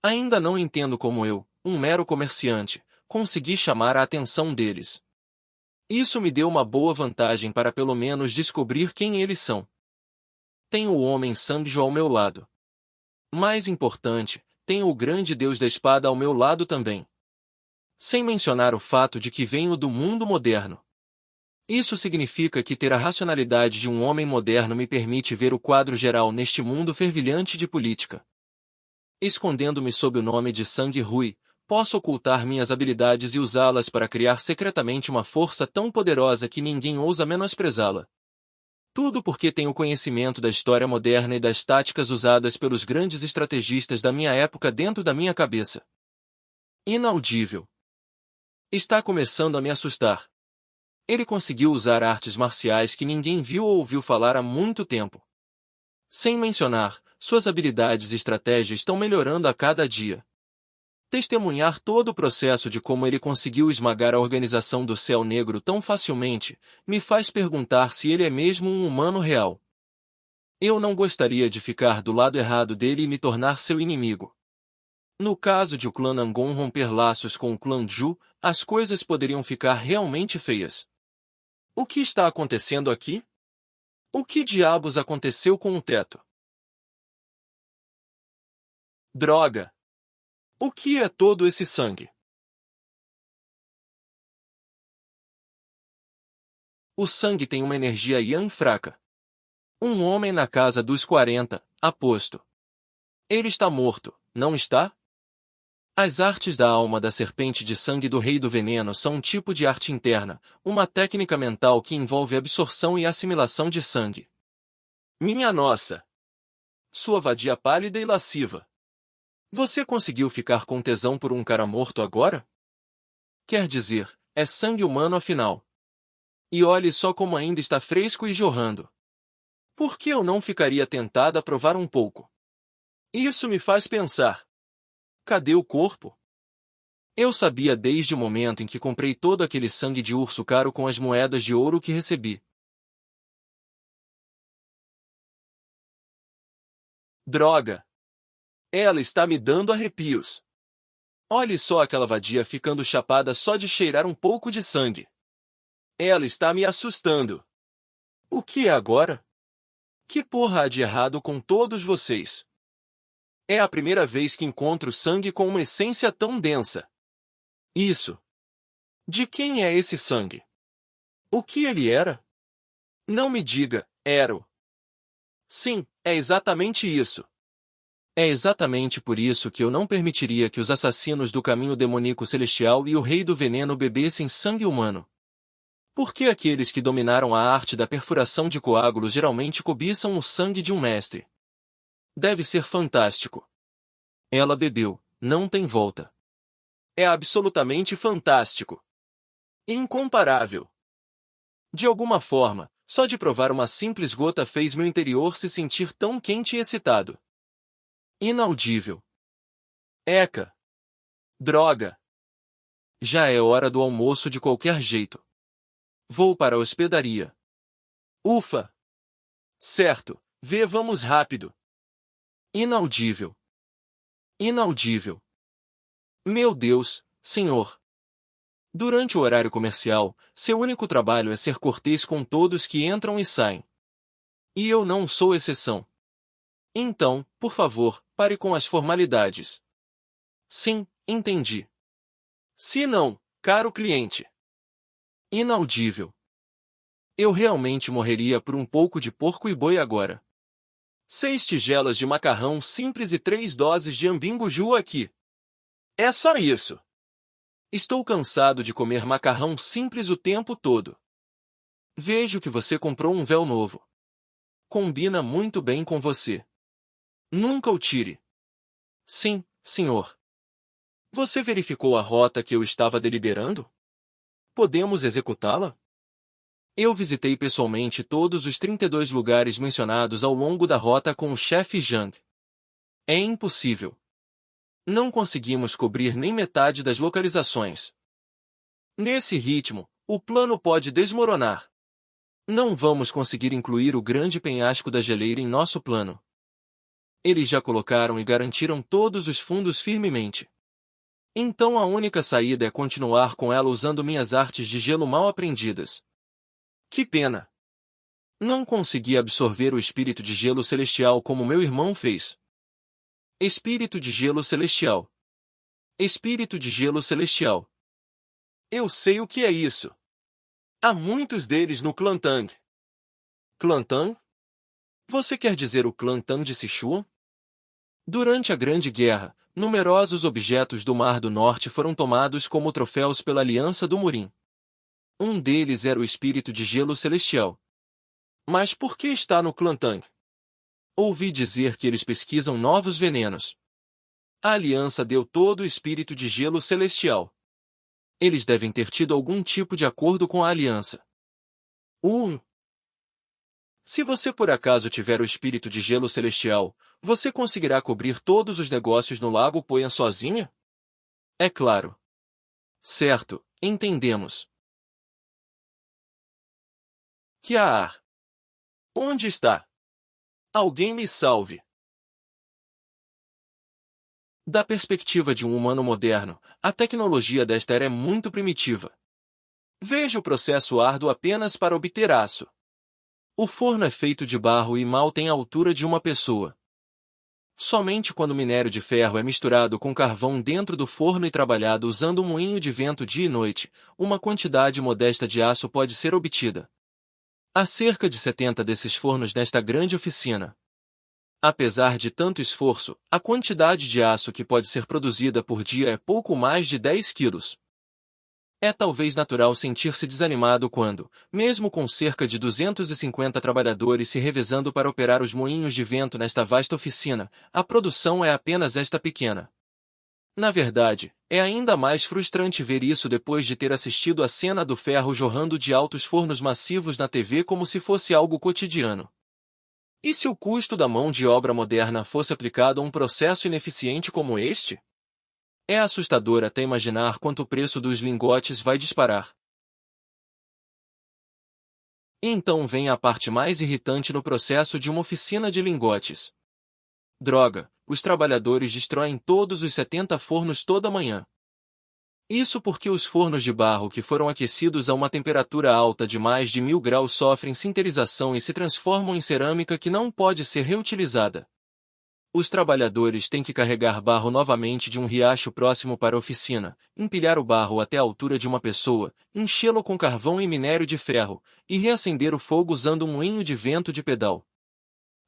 Ainda não entendo como eu, um mero comerciante, consegui chamar a atenção deles. Isso me deu uma boa vantagem para pelo menos descobrir quem eles são. Tenho o homem Sangjo ao meu lado. Mais importante, tenho o grande Deus da Espada ao meu lado também. Sem mencionar o fato de que venho do mundo moderno. Isso significa que ter a racionalidade de um homem moderno me permite ver o quadro geral neste mundo fervilhante de política. Escondendo-me sob o nome de Sang Hui, posso ocultar minhas habilidades e usá-las para criar secretamente uma força tão poderosa que ninguém ousa menosprezá-la. Tudo porque tenho conhecimento da história moderna e das táticas usadas pelos grandes estrategistas da minha época dentro da minha cabeça. Inaudível. Está começando a me assustar. Ele conseguiu usar artes marciais que ninguém viu ou ouviu falar há muito tempo. Sem mencionar, suas habilidades e estratégias estão melhorando a cada dia. Testemunhar todo o processo de como ele conseguiu esmagar a organização do Céu Negro tão facilmente, me faz perguntar se ele é mesmo um humano real. Eu não gostaria de ficar do lado errado dele e me tornar seu inimigo. No caso de o clã Nangon romper laços com o clã Zhu, as coisas poderiam ficar realmente feias. O que está acontecendo aqui? O que diabos aconteceu com o teto? Droga! O que é todo esse sangue? O sangue tem uma energia yang fraca. Um homem na casa dos 40, aposto. Ele está morto, não está? As artes da alma da serpente de sangue do rei do veneno são um tipo de arte interna, uma técnica mental que envolve absorção e assimilação de sangue. Minha nossa! Sua vadia pálida e lasciva. Você conseguiu ficar com tesão por um cara morto agora? Quer dizer, é sangue humano afinal. E olhe só como ainda está fresco e jorrando. Por que eu não ficaria tentada a provar um pouco? Isso me faz pensar. Cadê o corpo? Eu sabia desde o momento em que comprei todo aquele sangue de urso caro com as moedas de ouro que recebi. Droga! Ela está me dando arrepios. Olhe só aquela vadia ficando chapada só de cheirar um pouco de sangue. Ela está me assustando. O que é agora? Que porra há de errado com todos vocês? É a primeira vez que encontro sangue com uma essência tão densa. Isso. De quem é esse sangue? O que ele era? Não me diga, Ero. Sim, é exatamente isso. É exatamente por isso que eu não permitiria que os assassinos do caminho demoníaco celestial e o rei do veneno bebessem sangue humano. Porque aqueles que dominaram a arte da perfuração de coágulos geralmente cobiçam o sangue de um mestre. Deve ser fantástico. Ela bebeu, não tem volta. É absolutamente fantástico. Incomparável. De alguma forma, só de provar uma simples gota fez meu interior se sentir tão quente e excitado. Inaudível. Eca. Droga. Já é hora do almoço de qualquer jeito. Vou para a hospedaria. Ufa. Certo, vamos rápido. Inaudível. Inaudível. Meu Deus, senhor. Durante o horário comercial, seu único trabalho é ser cortês com todos que entram e saem. E eu não sou exceção. Então, por favor, pare com as formalidades. Sim, entendi. Se não, caro cliente. Inaudível. Eu realmente morreria por um pouco de porco e boi agora. 6 tigelas de macarrão simples e 3 doses de ambinguju aqui. É só isso. Estou cansado de comer macarrão simples o tempo todo. Vejo que você comprou um véu novo. Combina muito bem com você. Nunca o tire. Sim, senhor. Você verificou a rota que eu estava deliberando? Podemos executá-la? Eu visitei pessoalmente todos os 32 lugares mencionados ao longo da rota com o chefe Zhang. É impossível. Não conseguimos cobrir nem metade das localizações. Nesse ritmo, o plano pode desmoronar. Não vamos conseguir incluir o grande penhasco da geleira em nosso plano. Eles já colocaram e garantiram todos os fundos firmemente. Então a única saída é continuar com ela usando minhas artes de gelo mal aprendidas. Que pena! Não consegui absorver o espírito de gelo celestial como meu irmão fez. Espírito de gelo celestial. Espírito de gelo celestial. Eu sei o que é isso. Há muitos deles no clã Tang. Clã Tang? Você quer dizer o clã Tang de Sichuan? Durante a Grande Guerra, numerosos objetos do Mar do Norte foram tomados como troféus pela Aliança do Murim. Um deles era o espírito de gelo celestial. Mas por que está no clã Tang? Ouvi dizer que eles pesquisam novos venenos. A Aliança deu todo o espírito de gelo celestial. Eles devem ter tido algum tipo de acordo com a Aliança. Se você por acaso tiver o espírito de gelo celestial, você conseguirá cobrir todos os negócios no Lago Poyan sozinha? É claro. Certo, entendemos. Kiar. Onde está? Alguém me salve. Da perspectiva de um humano moderno, a tecnologia desta era é muito primitiva. Veja o processo árduo apenas para obter aço. O forno é feito de barro e mal tem a altura de uma pessoa. Somente quando o minério de ferro é misturado com carvão dentro do forno e trabalhado usando um moinho de vento dia e noite, uma quantidade modesta de aço pode ser obtida. Há cerca de 70 desses fornos nesta grande oficina. Apesar de tanto esforço, a quantidade de aço que pode ser produzida por dia é pouco mais de 10 quilos. É talvez natural sentir-se desanimado quando, mesmo com cerca de 250 trabalhadores se revezando para operar os moinhos de vento nesta vasta oficina, a produção é apenas esta pequena. Na verdade, é ainda mais frustrante ver isso depois de ter assistido a cena do ferro jorrando de altos fornos massivos na TV como se fosse algo cotidiano. E se o custo da mão de obra moderna fosse aplicado a um processo ineficiente como este? É assustador até imaginar quanto o preço dos lingotes vai disparar. Então vem a parte mais irritante no processo de uma oficina de lingotes. Droga, os trabalhadores destroem todos os 70 fornos toda manhã. Isso porque os fornos de barro que foram aquecidos a uma temperatura alta de mais de 1000 graus sofrem sinterização e se transformam em cerâmica que não pode ser reutilizada. Os trabalhadores têm que carregar barro novamente de um riacho próximo para a oficina, empilhar o barro até a altura de uma pessoa, enchê-lo com carvão e minério de ferro, e reacender o fogo usando um moinho de vento de pedal.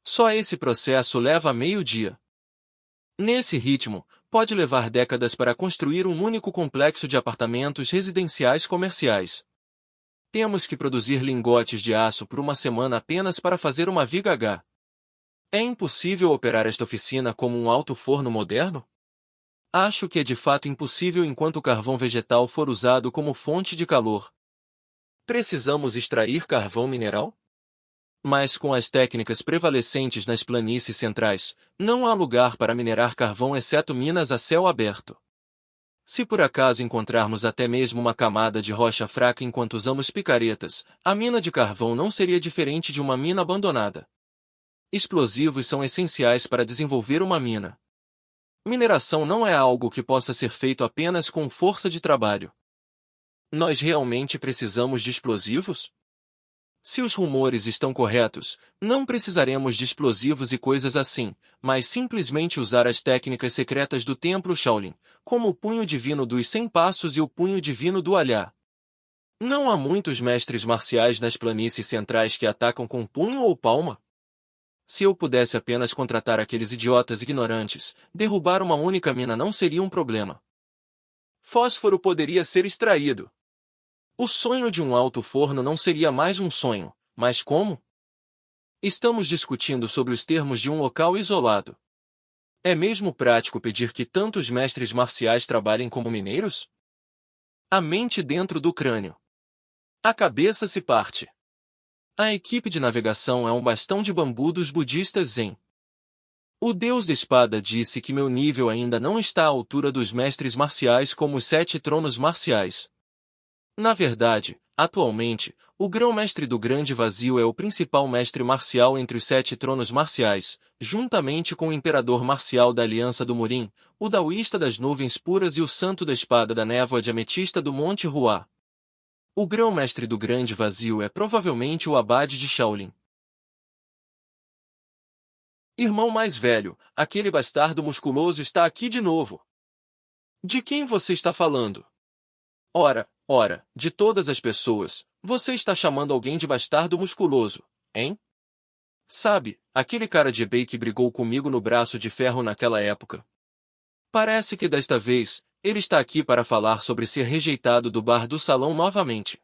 Só esse processo leva meio dia. Nesse ritmo, pode levar décadas para construir um único complexo de apartamentos residenciais comerciais. Temos que produzir lingotes de aço por uma semana apenas para fazer uma viga H. É impossível operar esta oficina como um alto-forno moderno? Acho que é de fato impossível enquanto o carvão vegetal for usado como fonte de calor. Precisamos extrair carvão mineral? Mas com as técnicas prevalecentes nas planícies centrais, não há lugar para minerar carvão exceto minas a céu aberto. Se por acaso encontrarmos até mesmo uma camada de rocha fraca enquanto usamos picaretas, a mina de carvão não seria diferente de uma mina abandonada. Explosivos são essenciais para desenvolver uma mina. Mineração não é algo que possa ser feito apenas com força de trabalho. Nós realmente precisamos de explosivos? Se os rumores estão corretos, não precisaremos de explosivos e coisas assim, mas simplesmente usar as técnicas secretas do Templo Shaolin, como o punho divino dos 100 passos e o punho divino do Alhá. Não há muitos mestres marciais nas planícies centrais que atacam com punho ou palma? Se eu pudesse apenas contratar aqueles idiotas ignorantes, derrubar uma única mina não seria um problema. Fósforo poderia ser extraído. O sonho de um alto forno não seria mais um sonho, mas como? Estamos discutindo sobre os termos de um local isolado. É mesmo prático pedir que tantos mestres marciais trabalhem como mineiros? A mente dentro do crânio. A cabeça se parte. A equipe de navegação é um bastão de bambu dos budistas Zen. O deus da espada disse que meu nível ainda não está à altura dos mestres marciais como os 7 tronos marciais. Na verdade, atualmente, o grão-mestre do Grande Vazio é o principal mestre marcial entre os 7 tronos marciais, juntamente com o imperador marcial da Aliança do Murim, o daoísta das nuvens puras e o santo da espada da névoa de ametista do Monte Hua. O grão-mestre do Grande Vazio é provavelmente o abade de Shaolin. Irmão mais velho, aquele bastardo musculoso está aqui de novo. De quem você está falando? Ora, de todas as pessoas, você está chamando alguém de bastardo musculoso, hein? Sabe, aquele cara de eBay que brigou comigo no braço de ferro naquela época. Parece que desta vez, ele está aqui para falar sobre ser rejeitado do bar do salão novamente.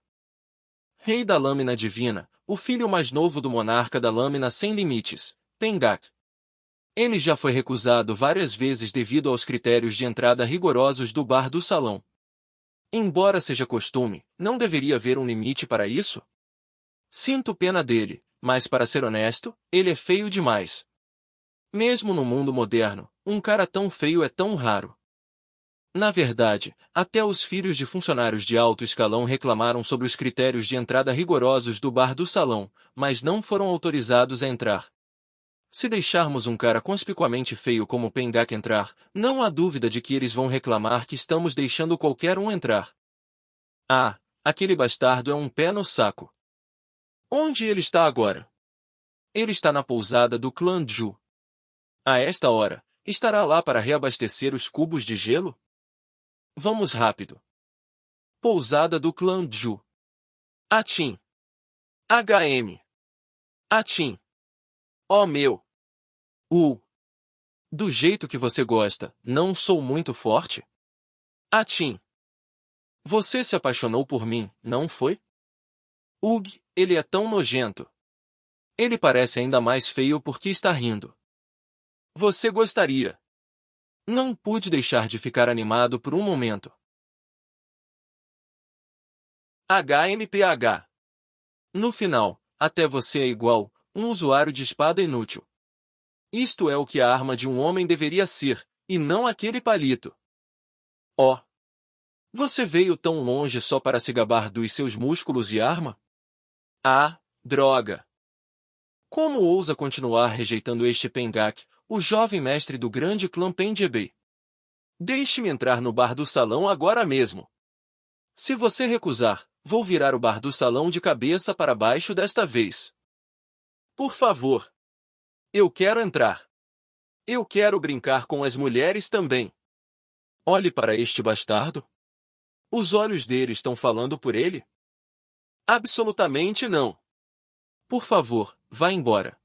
Rei da Lâmina Divina, o filho mais novo do monarca da Lâmina Sem Limites, Pengak. Ele já foi recusado várias vezes devido aos critérios de entrada rigorosos do bar do salão. Embora seja costume, não deveria haver um limite para isso? Sinto pena dele, mas para ser honesto, ele é feio demais. Mesmo no mundo moderno, um cara tão feio é tão raro. Na verdade, até os filhos de funcionários de alto escalão reclamaram sobre os critérios de entrada rigorosos do bar do salão, mas não foram autorizados a entrar. Se deixarmos um cara conspicuamente feio como Pengak entrar, não há dúvida de que eles vão reclamar que estamos deixando qualquer um entrar. Ah, aquele bastardo é um pé no saco. Onde ele está agora? Ele está na pousada do clã Zhu. A esta hora, estará lá para reabastecer os cubos de gelo? Vamos rápido. Pousada do clã Zhu. Atim. HM. Atim. Oh meu. Do jeito que você gosta, não sou muito forte? Atim. Você se apaixonou por mim, não foi? Ugh, ele é tão nojento. Ele parece ainda mais feio porque está rindo. Você gostaria. Não pude deixar de ficar animado por um momento. HMPH. No final, até você é igual, um usuário de espada inútil. Isto é o que a arma de um homem deveria ser, e não aquele palito. Oh! Você veio tão longe só para se gabar dos seus músculos e arma? Ah, droga! Como ousa continuar rejeitando este Pengak, o jovem mestre do grande clã Pendjebei. Deixe-me entrar no bar do salão agora mesmo. Se você recusar, vou virar o bar do salão de cabeça para baixo desta vez. Por favor. Eu quero entrar. Eu quero brincar com as mulheres também. Olhe para este bastardo. Os olhos dele estão falando por ele? Absolutamente não. Por favor, vá embora.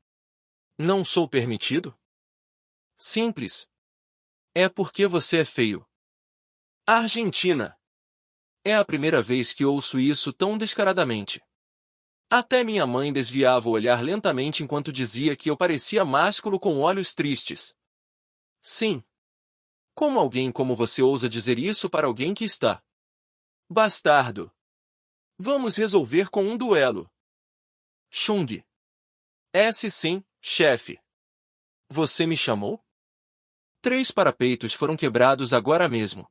Não sou permitido? Simples. É porque você é feio. Argentina. É a primeira vez que ouço isso tão descaradamente. Até minha mãe desviava o olhar lentamente enquanto dizia que eu parecia másculo com olhos tristes. Sim. Como alguém como você ousa dizer isso para alguém que está? Bastardo. Vamos resolver com um duelo. Chung. Sim, chefe. Você me chamou? 3 parapeitos foram quebrados agora mesmo.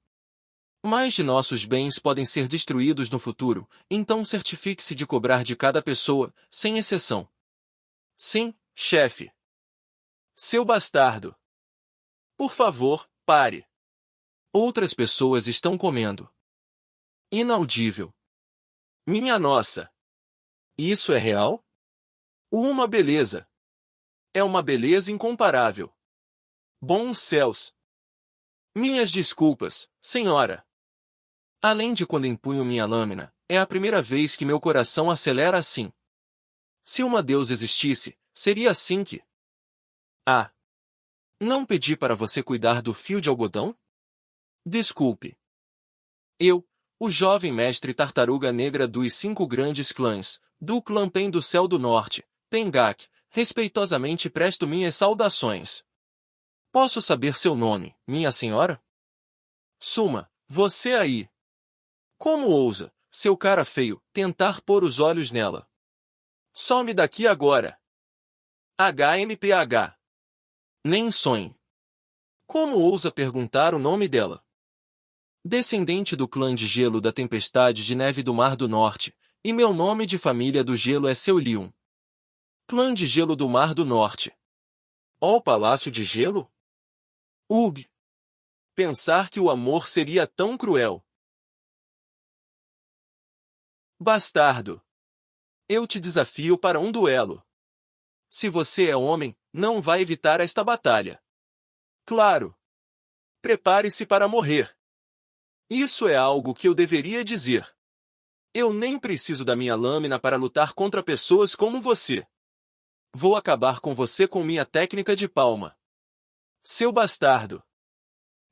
Mais de nossos bens podem ser destruídos no futuro, então certifique-se de cobrar de cada pessoa, sem exceção. Sim, chefe. Seu bastardo. Por favor, pare. Outras pessoas estão comendo. Inaudível. Minha nossa. Isso é real? Uma beleza. É uma beleza incomparável. Bons céus. Minhas desculpas, senhora. Além de quando empunho minha lâmina, é a primeira vez que meu coração acelera assim. Se uma deusa existisse, seria assim que... Ah! Não pedi para você cuidar do fio de algodão? Desculpe. Eu, o jovem mestre tartaruga negra dos 5 grandes clãs, do clã Pen do Céu do Norte, Pengak, respeitosamente presto minhas saudações. Posso saber seu nome, minha senhora? Suma, você aí. Como ousa, seu cara feio, tentar pôr os olhos nela? Some daqui agora. HMPH. Nem sonhe. Como ousa perguntar o nome dela? Descendente do clã de gelo da tempestade de neve do Mar do Norte, e meu nome de família do gelo é Seulium. Clã de gelo do Mar do Norte. Ó Palácio de Gelo? Ugh! Pensar que o amor seria tão cruel. Bastardo! Eu te desafio para um duelo. Se você é homem, não vai evitar esta batalha. Claro! Prepare-se para morrer. Isso é algo que eu deveria dizer. Eu nem preciso da minha lâmina para lutar contra pessoas como você. Vou acabar com você com minha técnica de palma. Seu bastardo.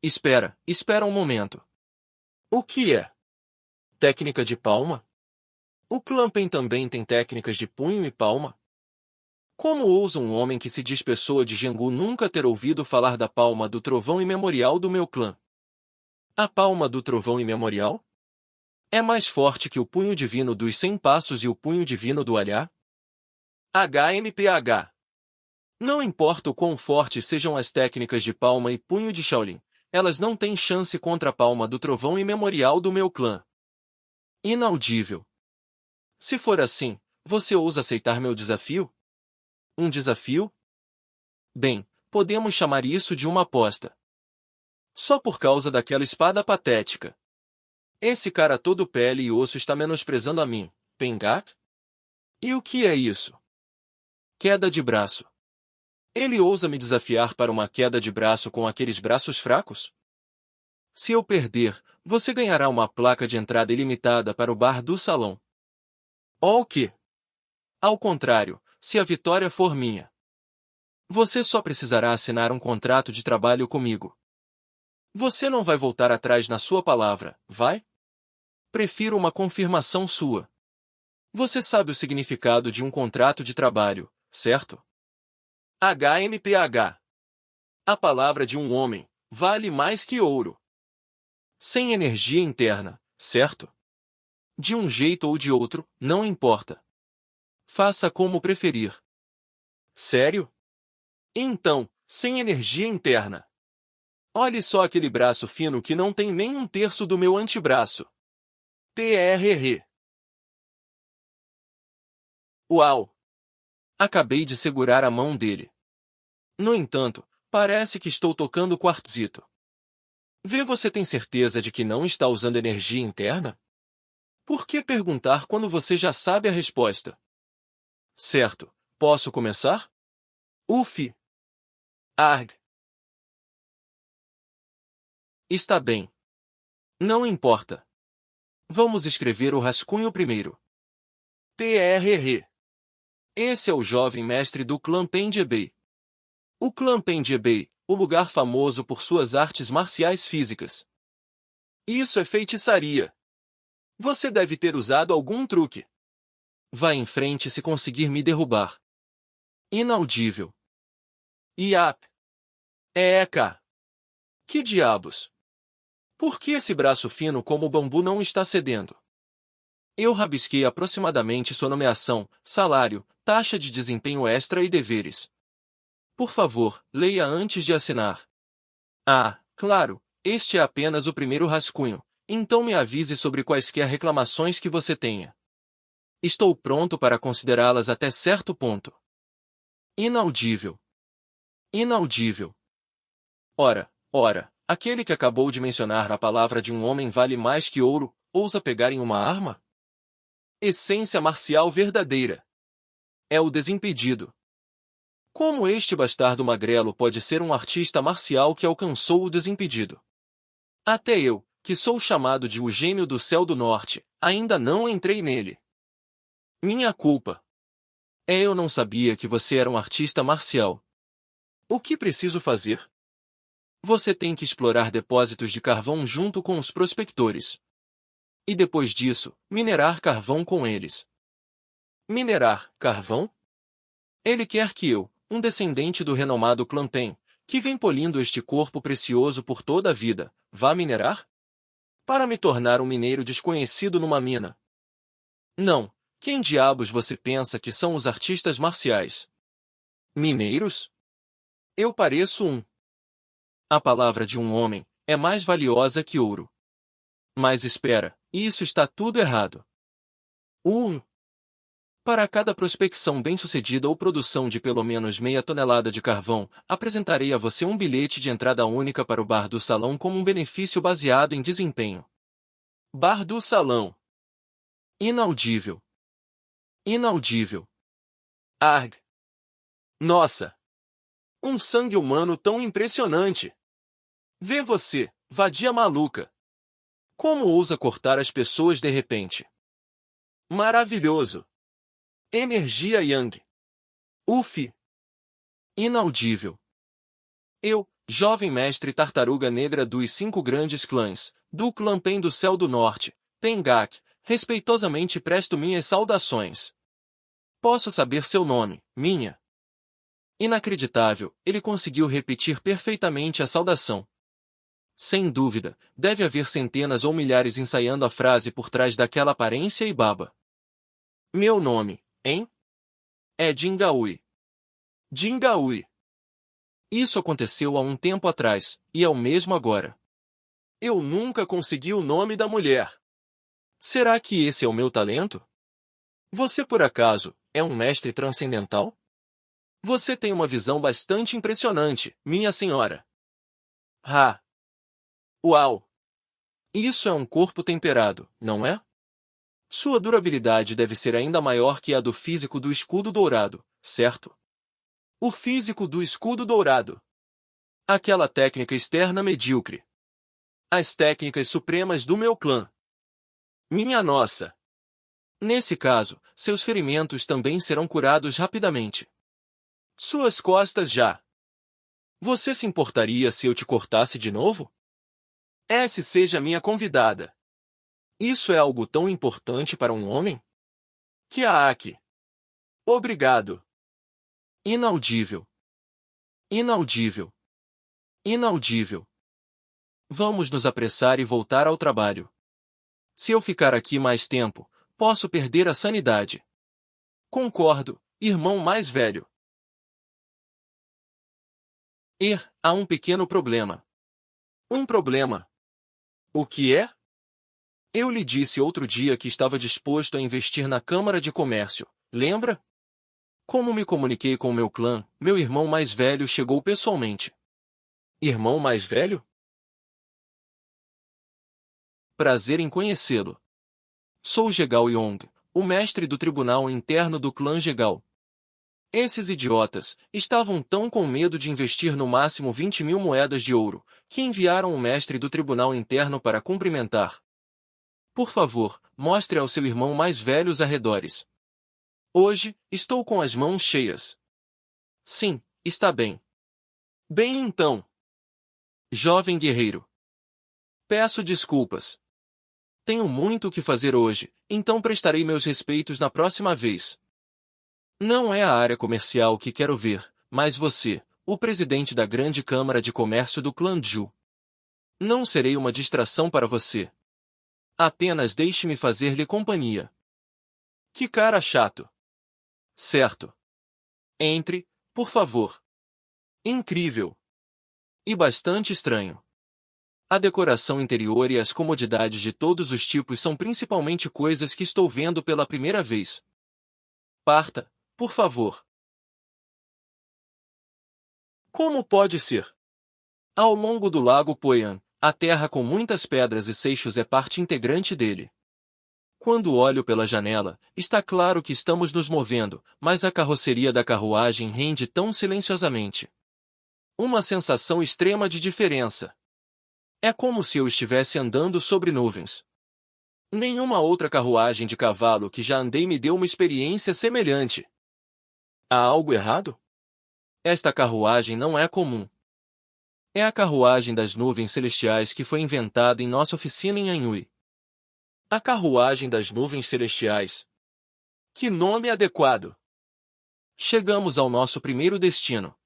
Espera um momento. O que é? Técnica de palma? O clã Pen também tem técnicas de punho e palma? Como ousa um homem que se diz pessoa de Jengu nunca ter ouvido falar da palma do trovão imemorial do meu clã? A palma do trovão imemorial? É mais forte que o punho divino dos 100 passos e o punho divino do Alhá? HMPH. Não importa o quão fortes sejam as técnicas de palma e punho de Shaolin, elas não têm chance contra a palma do trovão imemorial do meu clã. Inaudível. Se for assim, você ousa aceitar meu desafio? Um desafio? Bem, podemos chamar isso de uma aposta. Só por causa daquela espada patética. Esse cara todo pele e osso está menosprezando a mim, Pengak? E o que é isso? Queda de braço. Ele ousa me desafiar para uma queda de braço com aqueles braços fracos? Se eu perder, você ganhará uma placa de entrada ilimitada para o bar do salão. Ou o quê? Ao contrário, se a vitória for minha. Você só precisará assinar um contrato de trabalho comigo. Você não vai voltar atrás na sua palavra, vai? Prefiro uma confirmação sua. Você sabe o significado de um contrato de trabalho, certo? HMPH. A palavra de um homem vale mais que ouro. Sem energia interna, certo? De um jeito ou de outro, não importa. Faça como preferir. Sério? Então, sem energia interna. Olhe só aquele braço fino que não tem nem um terço do meu antebraço. TRR. Uau! Acabei de segurar a mão dele. No entanto, Parece que estou tocando quartzito. Vê, você tem certeza de que não está usando energia interna? Por que perguntar quando você já sabe a resposta? Certo, posso começar? Uf. Arg. Está bem. Não importa. Vamos escrever o rascunho primeiro. TRR. Esse é o jovem mestre do clã Penjebei. O clã Penjebei, o lugar famoso por suas artes marciais físicas. Isso é feitiçaria. Você deve ter usado algum truque. Vá em frente se conseguir me derrubar. Inaudível. Iap. Eca. Que diabos? Por que esse braço fino como o bambu não está cedendo? Eu rabisquei aproximadamente sua nomeação, salário, taxa de desempenho extra e deveres. Por favor, leia antes de assinar. Ah, claro, este é apenas o primeiro rascunho, então me avise sobre quaisquer reclamações que você tenha. Estou pronto para considerá-las até certo ponto. Inaudível. Inaudível. Ora, aquele que acabou de mencionar a palavra de um homem vale mais que ouro, ousa pegar em uma arma? Essência marcial verdadeira. É o Desimpedido. Como este bastardo magrelo pode ser um artista marcial que alcançou o Desimpedido? Até eu, que sou chamado de o gênio do céu do norte, ainda não entrei nele. Minha culpa. Eu não sabia que você era um artista marcial. O que preciso fazer? Você tem que explorar depósitos de carvão junto com os prospectores. E depois disso, minerar carvão com eles. Minerar carvão? Ele quer que eu, um descendente do renomado clã Pen, que vem polindo este corpo precioso por toda a vida, vá minerar? Para me tornar um mineiro desconhecido numa mina. Não, quem diabos você pensa que são os artistas marciais? Mineiros? Eu pareço um. A palavra de um homem é mais valiosa que ouro. Mas espera, isso está tudo errado. Para cada prospecção bem-sucedida ou produção de pelo menos meia tonelada de carvão, apresentarei a você um bilhete de entrada única para o bar do salão como um benefício baseado em desempenho. Bar do salão. Inaudível. Inaudível. Arg. Nossa! Um sangue humano tão impressionante! Vê você, vadia maluca! Como ousa cortar as pessoas de repente? Maravilhoso! Energia Yang. Uf. Inaudível. Eu, jovem mestre tartaruga negra dos 5 grandes clãs, do clã Pen do Céu do Norte, Pengak, respeitosamente presto minhas saudações. Posso saber seu nome, minha? Inacreditável, ele conseguiu repetir perfeitamente a saudação. Sem dúvida, deve haver centenas ou milhares ensaiando a frase por trás daquela aparência e baba. Meu nome, hein? É Jingaui. Jingaui. Isso aconteceu há um tempo atrás, e é o mesmo agora. Eu nunca consegui o nome da mulher. Será que esse é o meu talento? Você por acaso é um mestre transcendental? Você tem uma visão bastante impressionante, minha senhora. Ah! Uau! Isso é um corpo temperado, não é? Sua durabilidade deve ser ainda maior que a do físico do escudo dourado, certo? O físico do escudo dourado. Aquela técnica externa medíocre. As técnicas supremas do meu clã. Minha nossa! Nesse caso, seus ferimentos também serão curados rapidamente. Suas costas já. Você se importaria se eu te cortasse de novo? Seja minha convidada. Isso é algo tão importante para um homem? Kiaaki. Obrigado. Inaudível. Inaudível. Inaudível. Vamos nos apressar e voltar ao trabalho. Se eu ficar aqui mais tempo, posso perder a sanidade. Concordo, irmão mais velho. Há um pequeno problema. Um problema. O que é? Eu lhe disse outro dia que estava disposto a investir na Câmara de Comércio, lembra? Como me comuniquei com meu clã, meu irmão mais velho chegou pessoalmente. Irmão mais velho? Prazer em conhecê-lo. Sou Jegal Yong, o mestre do tribunal interno do clã Jegal. Esses idiotas estavam tão com medo de investir no máximo 20.000 moedas de ouro, que enviaram o mestre do tribunal interno para cumprimentar. Por favor, mostre ao seu irmão mais velho os arredores. Hoje, estou com as mãos cheias. Sim, está bem. Bem então. Jovem guerreiro. Peço desculpas. Tenho muito o que fazer hoje, então prestarei meus respeitos na próxima vez. Não é a área comercial que quero ver, mas você, o presidente da Grande Câmara de Comércio do Clã Ju. Não serei uma distração para você. Apenas deixe-me fazer-lhe companhia. Que cara chato. Certo. Entre, por favor. Incrível. E bastante estranho. A decoração interior e as comodidades de todos os tipos são principalmente coisas que estou vendo pela primeira vez. Parta, por favor. Como pode ser? Ao longo do lago Poyan, a terra com muitas pedras e seixos é parte integrante dele. Quando olho pela janela, está claro que estamos nos movendo, mas a carroceria da carruagem rende tão silenciosamente. Uma sensação extrema de diferença. É como se eu estivesse andando sobre nuvens. Nenhuma outra carruagem de cavalo que já andei me deu uma experiência semelhante. Há algo errado? Esta carruagem não é comum. É a carruagem das nuvens celestiais que foi inventada em nossa oficina em Anhui. A carruagem das nuvens celestiais. Que nome adequado! Chegamos ao nosso primeiro destino.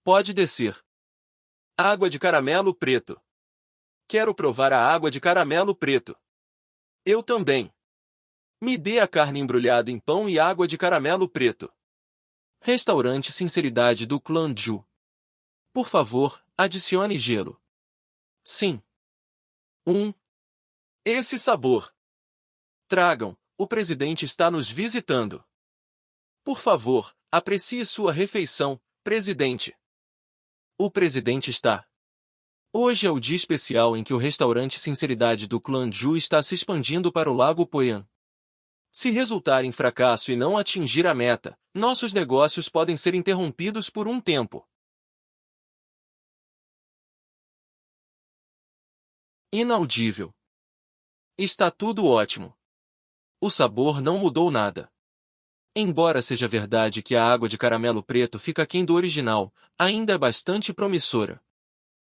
Pode descer. Água de caramelo preto. Quero provar a água de caramelo preto. Eu também. Me dê a carne embrulhada em pão e água de caramelo preto. Restaurante Sinceridade do Clã Ju. Por favor, adicione gelo. Sim. Esse sabor. Tragam, o presidente está nos visitando. Por favor, aprecie sua refeição, presidente. O presidente está. Hoje é o dia especial em que o restaurante Sinceridade do Clã Ju está se expandindo para o Lago Poyan. Se resultar em fracasso e não atingir a meta, nossos negócios podem ser interrompidos por um tempo. Inaudível. Está tudo ótimo. O sabor não mudou nada. Embora seja verdade que a água de caramelo preto fica aquém do original, ainda é bastante promissora.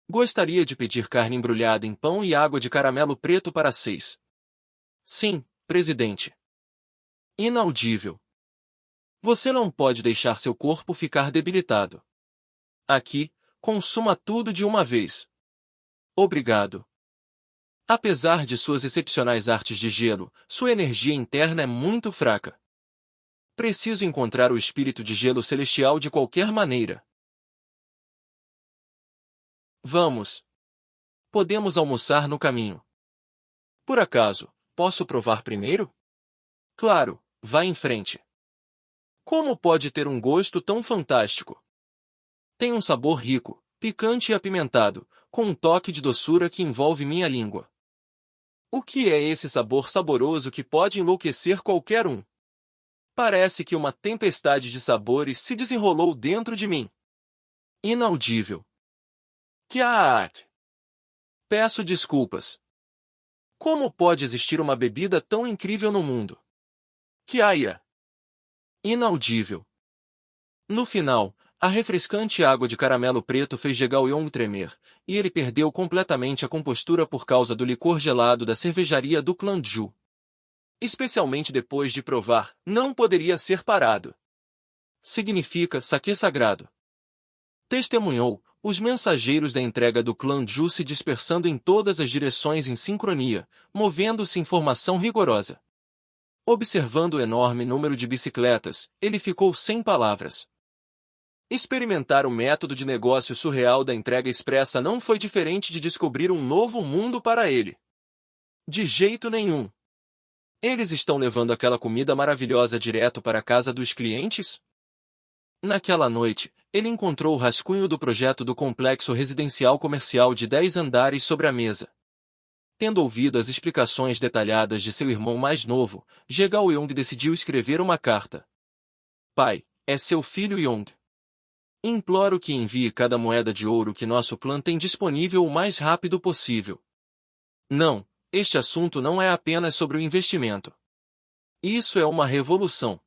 Gostaria de pedir carne embrulhada em pão e água de caramelo preto para 6. Sim, presidente. Inaudível. Você não pode deixar seu corpo ficar debilitado. Aqui, consuma tudo de uma vez. Obrigado. Apesar de suas excepcionais artes de gelo, sua energia interna é muito fraca. Preciso encontrar o espírito de gelo celestial de qualquer maneira. Vamos. Podemos almoçar no caminho. Por acaso, posso provar primeiro? Claro, vá em frente. Como pode ter um gosto tão fantástico? Tem um sabor rico, picante e apimentado, com um toque de doçura que envolve minha língua. O que é esse sabor saboroso que pode enlouquecer qualquer um? Parece que uma tempestade de sabores se desenrolou dentro de mim. Inaudível. Kiaat! Peço desculpas. Como pode existir uma bebida tão incrível no mundo? Kiaia! Inaudível. No final, a refrescante água de caramelo preto fez Jegal Yong tremer, e ele perdeu completamente a compostura por causa do licor gelado da cervejaria do Clã Ju. Especialmente depois de provar, não poderia ser parado. Significa saque sagrado. Testemunhou, os mensageiros da entrega do Clã Ju se dispersando em todas as direções em sincronia, movendo-se em formação rigorosa. Observando o enorme número de bicicletas, ele ficou sem palavras. Experimentar o método de negócio surreal da entrega expressa não foi diferente de descobrir um novo mundo para ele. De jeito nenhum. Eles estão levando aquela comida maravilhosa direto para a casa dos clientes? Naquela noite, ele encontrou o rascunho do projeto do complexo residencial comercial de 10 andares sobre a mesa. Tendo ouvido as explicações detalhadas de seu irmão mais novo, Jegal Yong decidiu escrever uma carta. Pai, é seu filho Yong. Imploro que envie cada moeda de ouro que nosso clã tem disponível o mais rápido possível. Não, este assunto não é apenas sobre o investimento. Isso é uma revolução.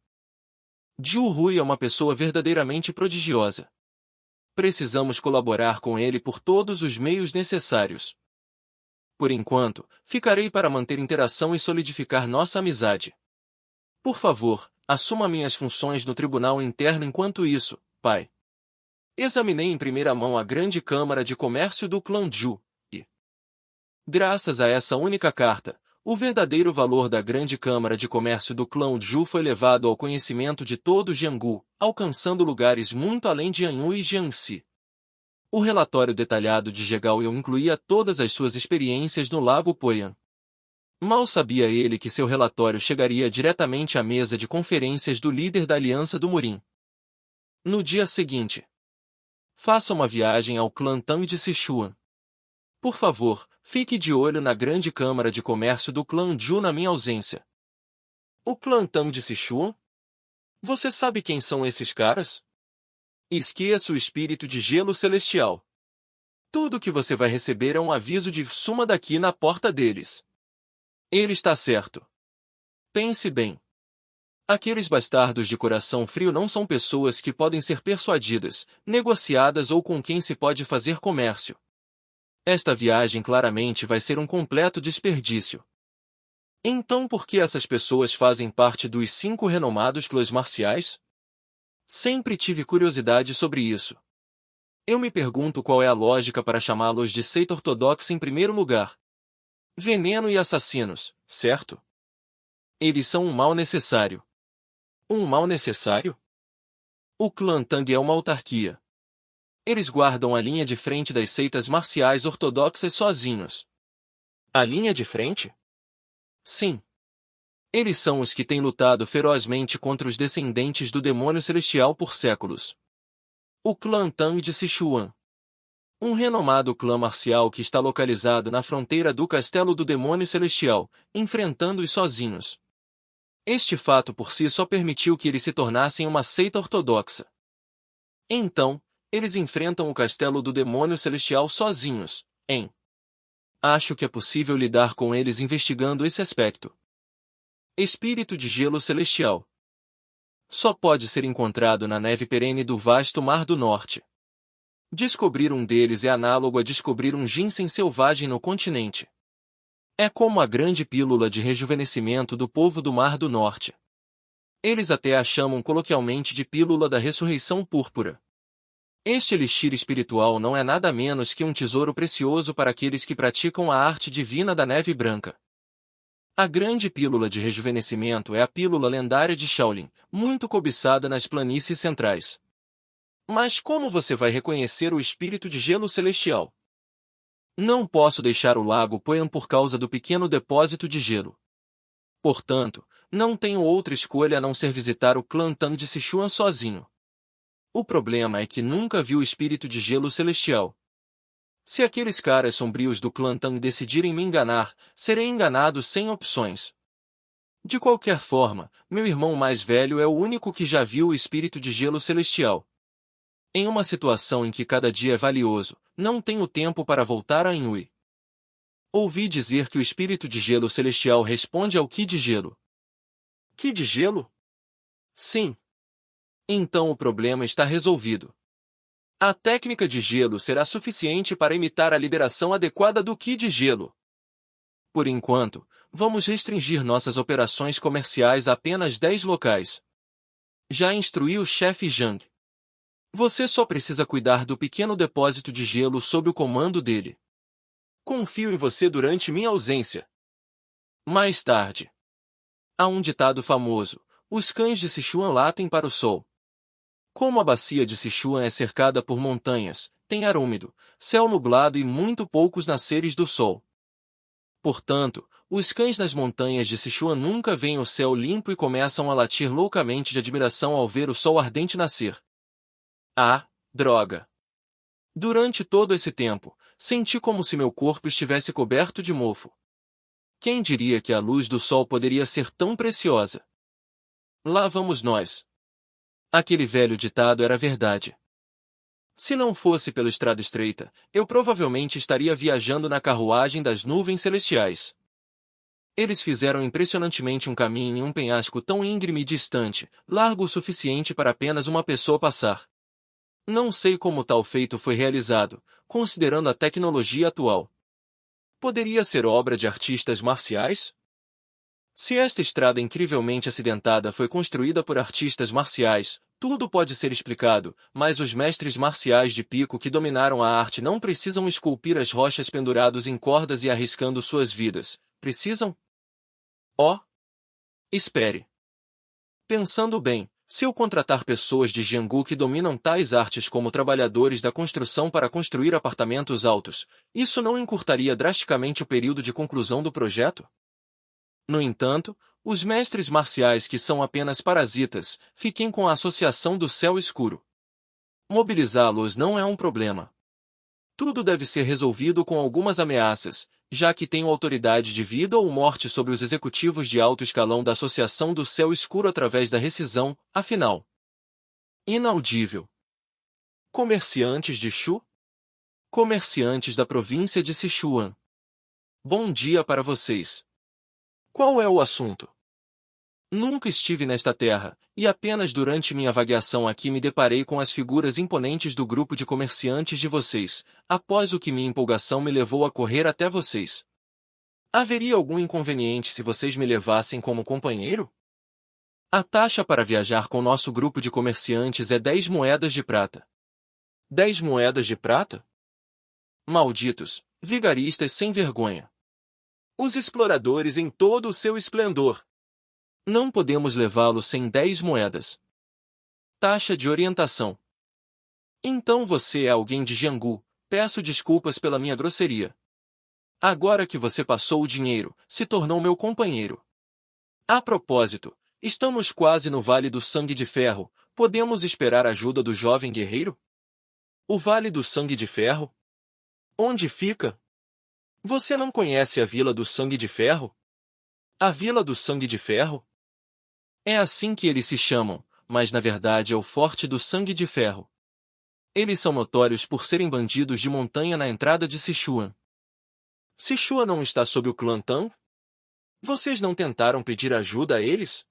Jiu Hui é uma pessoa verdadeiramente prodigiosa. Precisamos colaborar com ele por todos os meios necessários. Por enquanto, ficarei para manter interação e solidificar nossa amizade. Por favor, assuma minhas funções no tribunal interno enquanto isso, pai. Examinei em primeira mão a grande Câmara de Comércio do clã Zhu, e, graças a essa única carta, o verdadeiro valor da grande Câmara de Comércio do clã Zhu foi levado ao conhecimento de todo Jianghu, alcançando lugares muito além de Anhui e Jiangxi. O relatório detalhado de Jegal Yong incluía todas as suas experiências no Lago Poyan. Mal sabia ele que seu relatório chegaria diretamente à mesa de conferências do líder da Aliança do Murim. No dia seguinte, faça uma viagem ao clã Tang de Sichuan. Por favor, fique de olho na grande Câmara de Comércio do clã Zhu na minha ausência. O clã Tang de Sichuan? Você sabe quem são esses caras? Esqueça o espírito de gelo celestial. Tudo que você vai receber é um aviso de suma daqui na porta deles. Ele está certo. Pense bem. Aqueles bastardos de coração frio não são pessoas que podem ser persuadidas, negociadas ou com quem se pode fazer comércio. Esta viagem claramente vai ser um completo desperdício. Então por que essas pessoas fazem parte dos 5 renomados clãs marciais? Sempre tive curiosidade sobre isso. Eu me pergunto qual é a lógica para chamá-los de seita ortodoxa em primeiro lugar. Veneno e assassinos, certo? Eles são um mal necessário. Um mal necessário? O clã Tang é uma autarquia. Eles guardam a linha de frente das seitas marciais ortodoxas sozinhos. A linha de frente? Sim. Eles são os que têm lutado ferozmente contra os descendentes do demônio celestial por séculos. O clã Tang de Sichuan. Um renomado clã marcial que está localizado na fronteira do Castelo do Demônio Celestial, enfrentando-os sozinhos. Este fato por si só permitiu que eles se tornassem uma seita ortodoxa. Então, eles enfrentam o Castelo do Demônio Celestial sozinhos, hein? Acho que é possível lidar com eles investigando esse aspecto. Espírito de gelo celestial. Só pode ser encontrado na neve perene do vasto Mar do Norte. Descobrir um deles é análogo a descobrir um ginseng selvagem no continente. É como a grande pílula de rejuvenescimento do povo do Mar do Norte. Eles até a chamam coloquialmente de pílula da ressurreição púrpura. Este elixir espiritual não é nada menos que um tesouro precioso para aqueles que praticam a arte divina da neve branca. A grande pílula de rejuvenescimento é a pílula lendária de Shaolin, muito cobiçada nas planícies centrais. Mas como você vai reconhecer o espírito de gelo celestial? Não posso deixar o lago Poyan por causa do pequeno depósito de gelo. Portanto, não tenho outra escolha a não ser visitar o clã Tang de Sichuan sozinho. O problema é que nunca vi o espírito de gelo celestial. Se aqueles caras sombrios do clã Tang decidirem me enganar, serei enganado sem opções. De qualquer forma, meu irmão mais velho é o único que já viu o espírito de gelo celestial. Em uma situação em que cada dia é valioso, não tenho tempo para voltar a Anhui. Ouvi dizer que o espírito de gelo celestial responde ao Ki de gelo. Ki de gelo? Sim. Então o problema está resolvido. A técnica de gelo será suficiente para imitar a liberação adequada do Ki de gelo. Por enquanto, vamos restringir nossas operações comerciais a apenas 10 locais. Já instruí o chefe Zhang. Você só precisa cuidar do pequeno depósito de gelo sob o comando dele. Confio em você durante minha ausência. Mais tarde. Há um ditado famoso: os cães de Sichuan latem para o sol. Como a bacia de Sichuan é cercada por montanhas, tem ar úmido, céu nublado e muito poucos nasceres do sol. Portanto, os cães nas montanhas de Sichuan nunca veem o céu limpo e começam a latir loucamente de admiração ao ver o sol ardente nascer. Ah, droga! Durante todo esse tempo, senti como se meu corpo estivesse coberto de mofo. Quem diria que a luz do sol poderia ser tão preciosa? Lá vamos nós. Aquele velho ditado era verdade. Se não fosse pela estrada estreita, eu provavelmente estaria viajando na carruagem das nuvens celestiais. Eles fizeram impressionantemente um caminho em um penhasco tão íngreme e distante, largo o suficiente para apenas uma pessoa passar. Não sei como tal feito foi realizado, considerando a tecnologia atual. Poderia ser obra de artistas marciais? Se esta estrada incrivelmente acidentada foi construída por artistas marciais, tudo pode ser explicado, mas os mestres marciais de pico que dominaram a arte não precisam esculpir as rochas pendurados em cordas e arriscando suas vidas. Precisam? Oh! Espere. Pensando bem, se eu contratar pessoas de Jianghu que dominam tais artes como trabalhadores da construção para construir apartamentos altos, isso não encurtaria drasticamente o período de conclusão do projeto? No entanto, os mestres marciais que são apenas parasitas, fiquem com a associação do céu escuro. Mobilizá-los não é um problema. Tudo deve ser resolvido com algumas ameaças, já que tenho autoridade de vida ou morte sobre os executivos de alto escalão da Associação do Céu Escuro através da rescisão, afinal. Inaudível. Comerciantes de Shu? Comerciantes da província de Sichuan. Bom dia para vocês. Qual é o assunto? Nunca estive nesta terra, e apenas durante minha vagueação aqui me deparei com as figuras imponentes do grupo de comerciantes de vocês, após o que minha empolgação me levou a correr até vocês. Haveria algum inconveniente se vocês me levassem como companheiro? A taxa para viajar com nosso grupo de comerciantes é 10 moedas de prata. 10 moedas de prata? Malditos, vigaristas sem vergonha. Os exploradores em todo o seu esplendor. Não podemos levá-lo sem 10 moedas. Taxa de orientação. Então você é alguém de Jianghu, peço desculpas pela minha grosseria. Agora que você passou o dinheiro, se tornou meu companheiro. A propósito, estamos quase no Vale do Sangue de Ferro, podemos esperar a ajuda do jovem guerreiro? O Vale do Sangue de Ferro? Onde fica? Você não conhece a Vila do Sangue de Ferro? A Vila do Sangue de Ferro? É assim que eles se chamam, mas na verdade é o Forte do Sangue de Ferro. Eles são notórios por serem bandidos de montanha na entrada de Sichuan. Sichuan não está sob o clã Tang? Vocês não tentaram pedir ajuda a eles?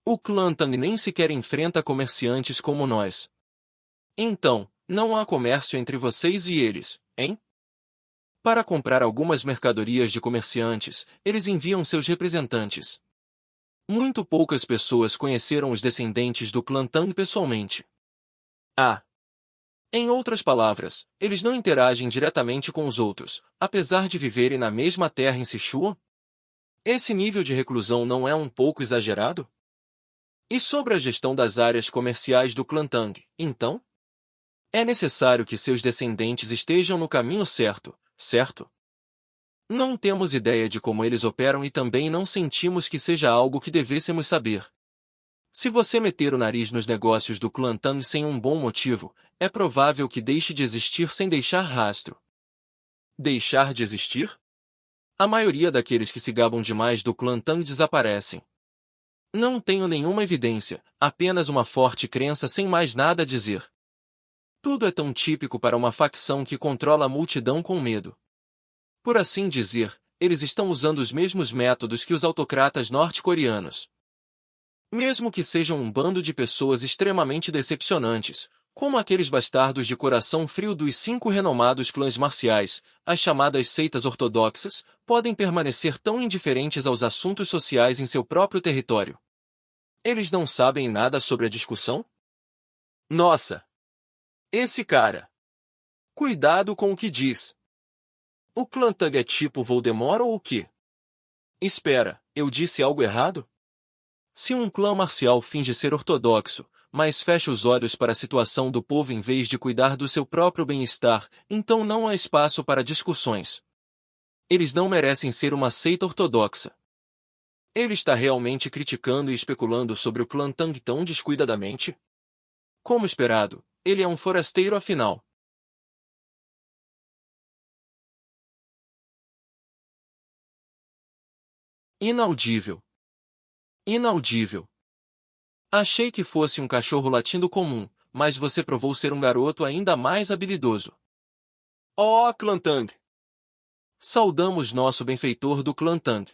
O clã Tang nem sequer enfrenta comerciantes como nós. Então, não há comércio entre vocês e eles, hein? Para comprar algumas mercadorias de comerciantes, eles enviam seus representantes. Muito poucas pessoas conheceram os descendentes do clã Tang pessoalmente. Ah! Em outras palavras, eles não interagem diretamente com os outros, apesar de viverem na mesma terra em Sichuan? Esse nível de reclusão não é um pouco exagerado? E sobre a gestão das áreas comerciais do clã Tang, então? É necessário que seus descendentes estejam no caminho certo, certo? Não temos ideia de como eles operam e também não sentimos que seja algo que devêssemos saber. Se você meter o nariz nos negócios do clã Tang sem um bom motivo, é provável que deixe de existir sem deixar rastro. Deixar de existir? A maioria daqueles que se gabam demais do clã Tang desaparecem. Não tenho nenhuma evidência, apenas uma forte crença sem mais nada a dizer. Tudo é tão típico para uma facção que controla a multidão com medo. Por assim dizer, eles estão usando os mesmos métodos que os autocratas norte-coreanos. Mesmo que sejam um bando de pessoas extremamente decepcionantes, como aqueles bastardos de coração frio dos 5 renomados clãs marciais, as chamadas seitas ortodoxas, podem permanecer tão indiferentes aos assuntos sociais em seu próprio território. Eles não sabem nada sobre a discussão? Nossa! Esse cara! Cuidado com o que diz! O clã Tang é tipo Voldemort ou o quê? Espera, eu disse algo errado? Se um clã marcial finge ser ortodoxo, mas fecha os olhos para a situação do povo em vez de cuidar do seu próprio bem-estar, então não há espaço para discussões. Eles não merecem ser uma seita ortodoxa. Ele está realmente criticando e especulando sobre o clã Tang tão descuidadamente? Como esperado, Ele é um forasteiro afinal. Inaudível. Inaudível. Achei que fosse um cachorro latindo comum, mas você provou ser um garoto ainda mais habilidoso. Oh, Clantang! Saudamos nosso benfeitor do Clantang.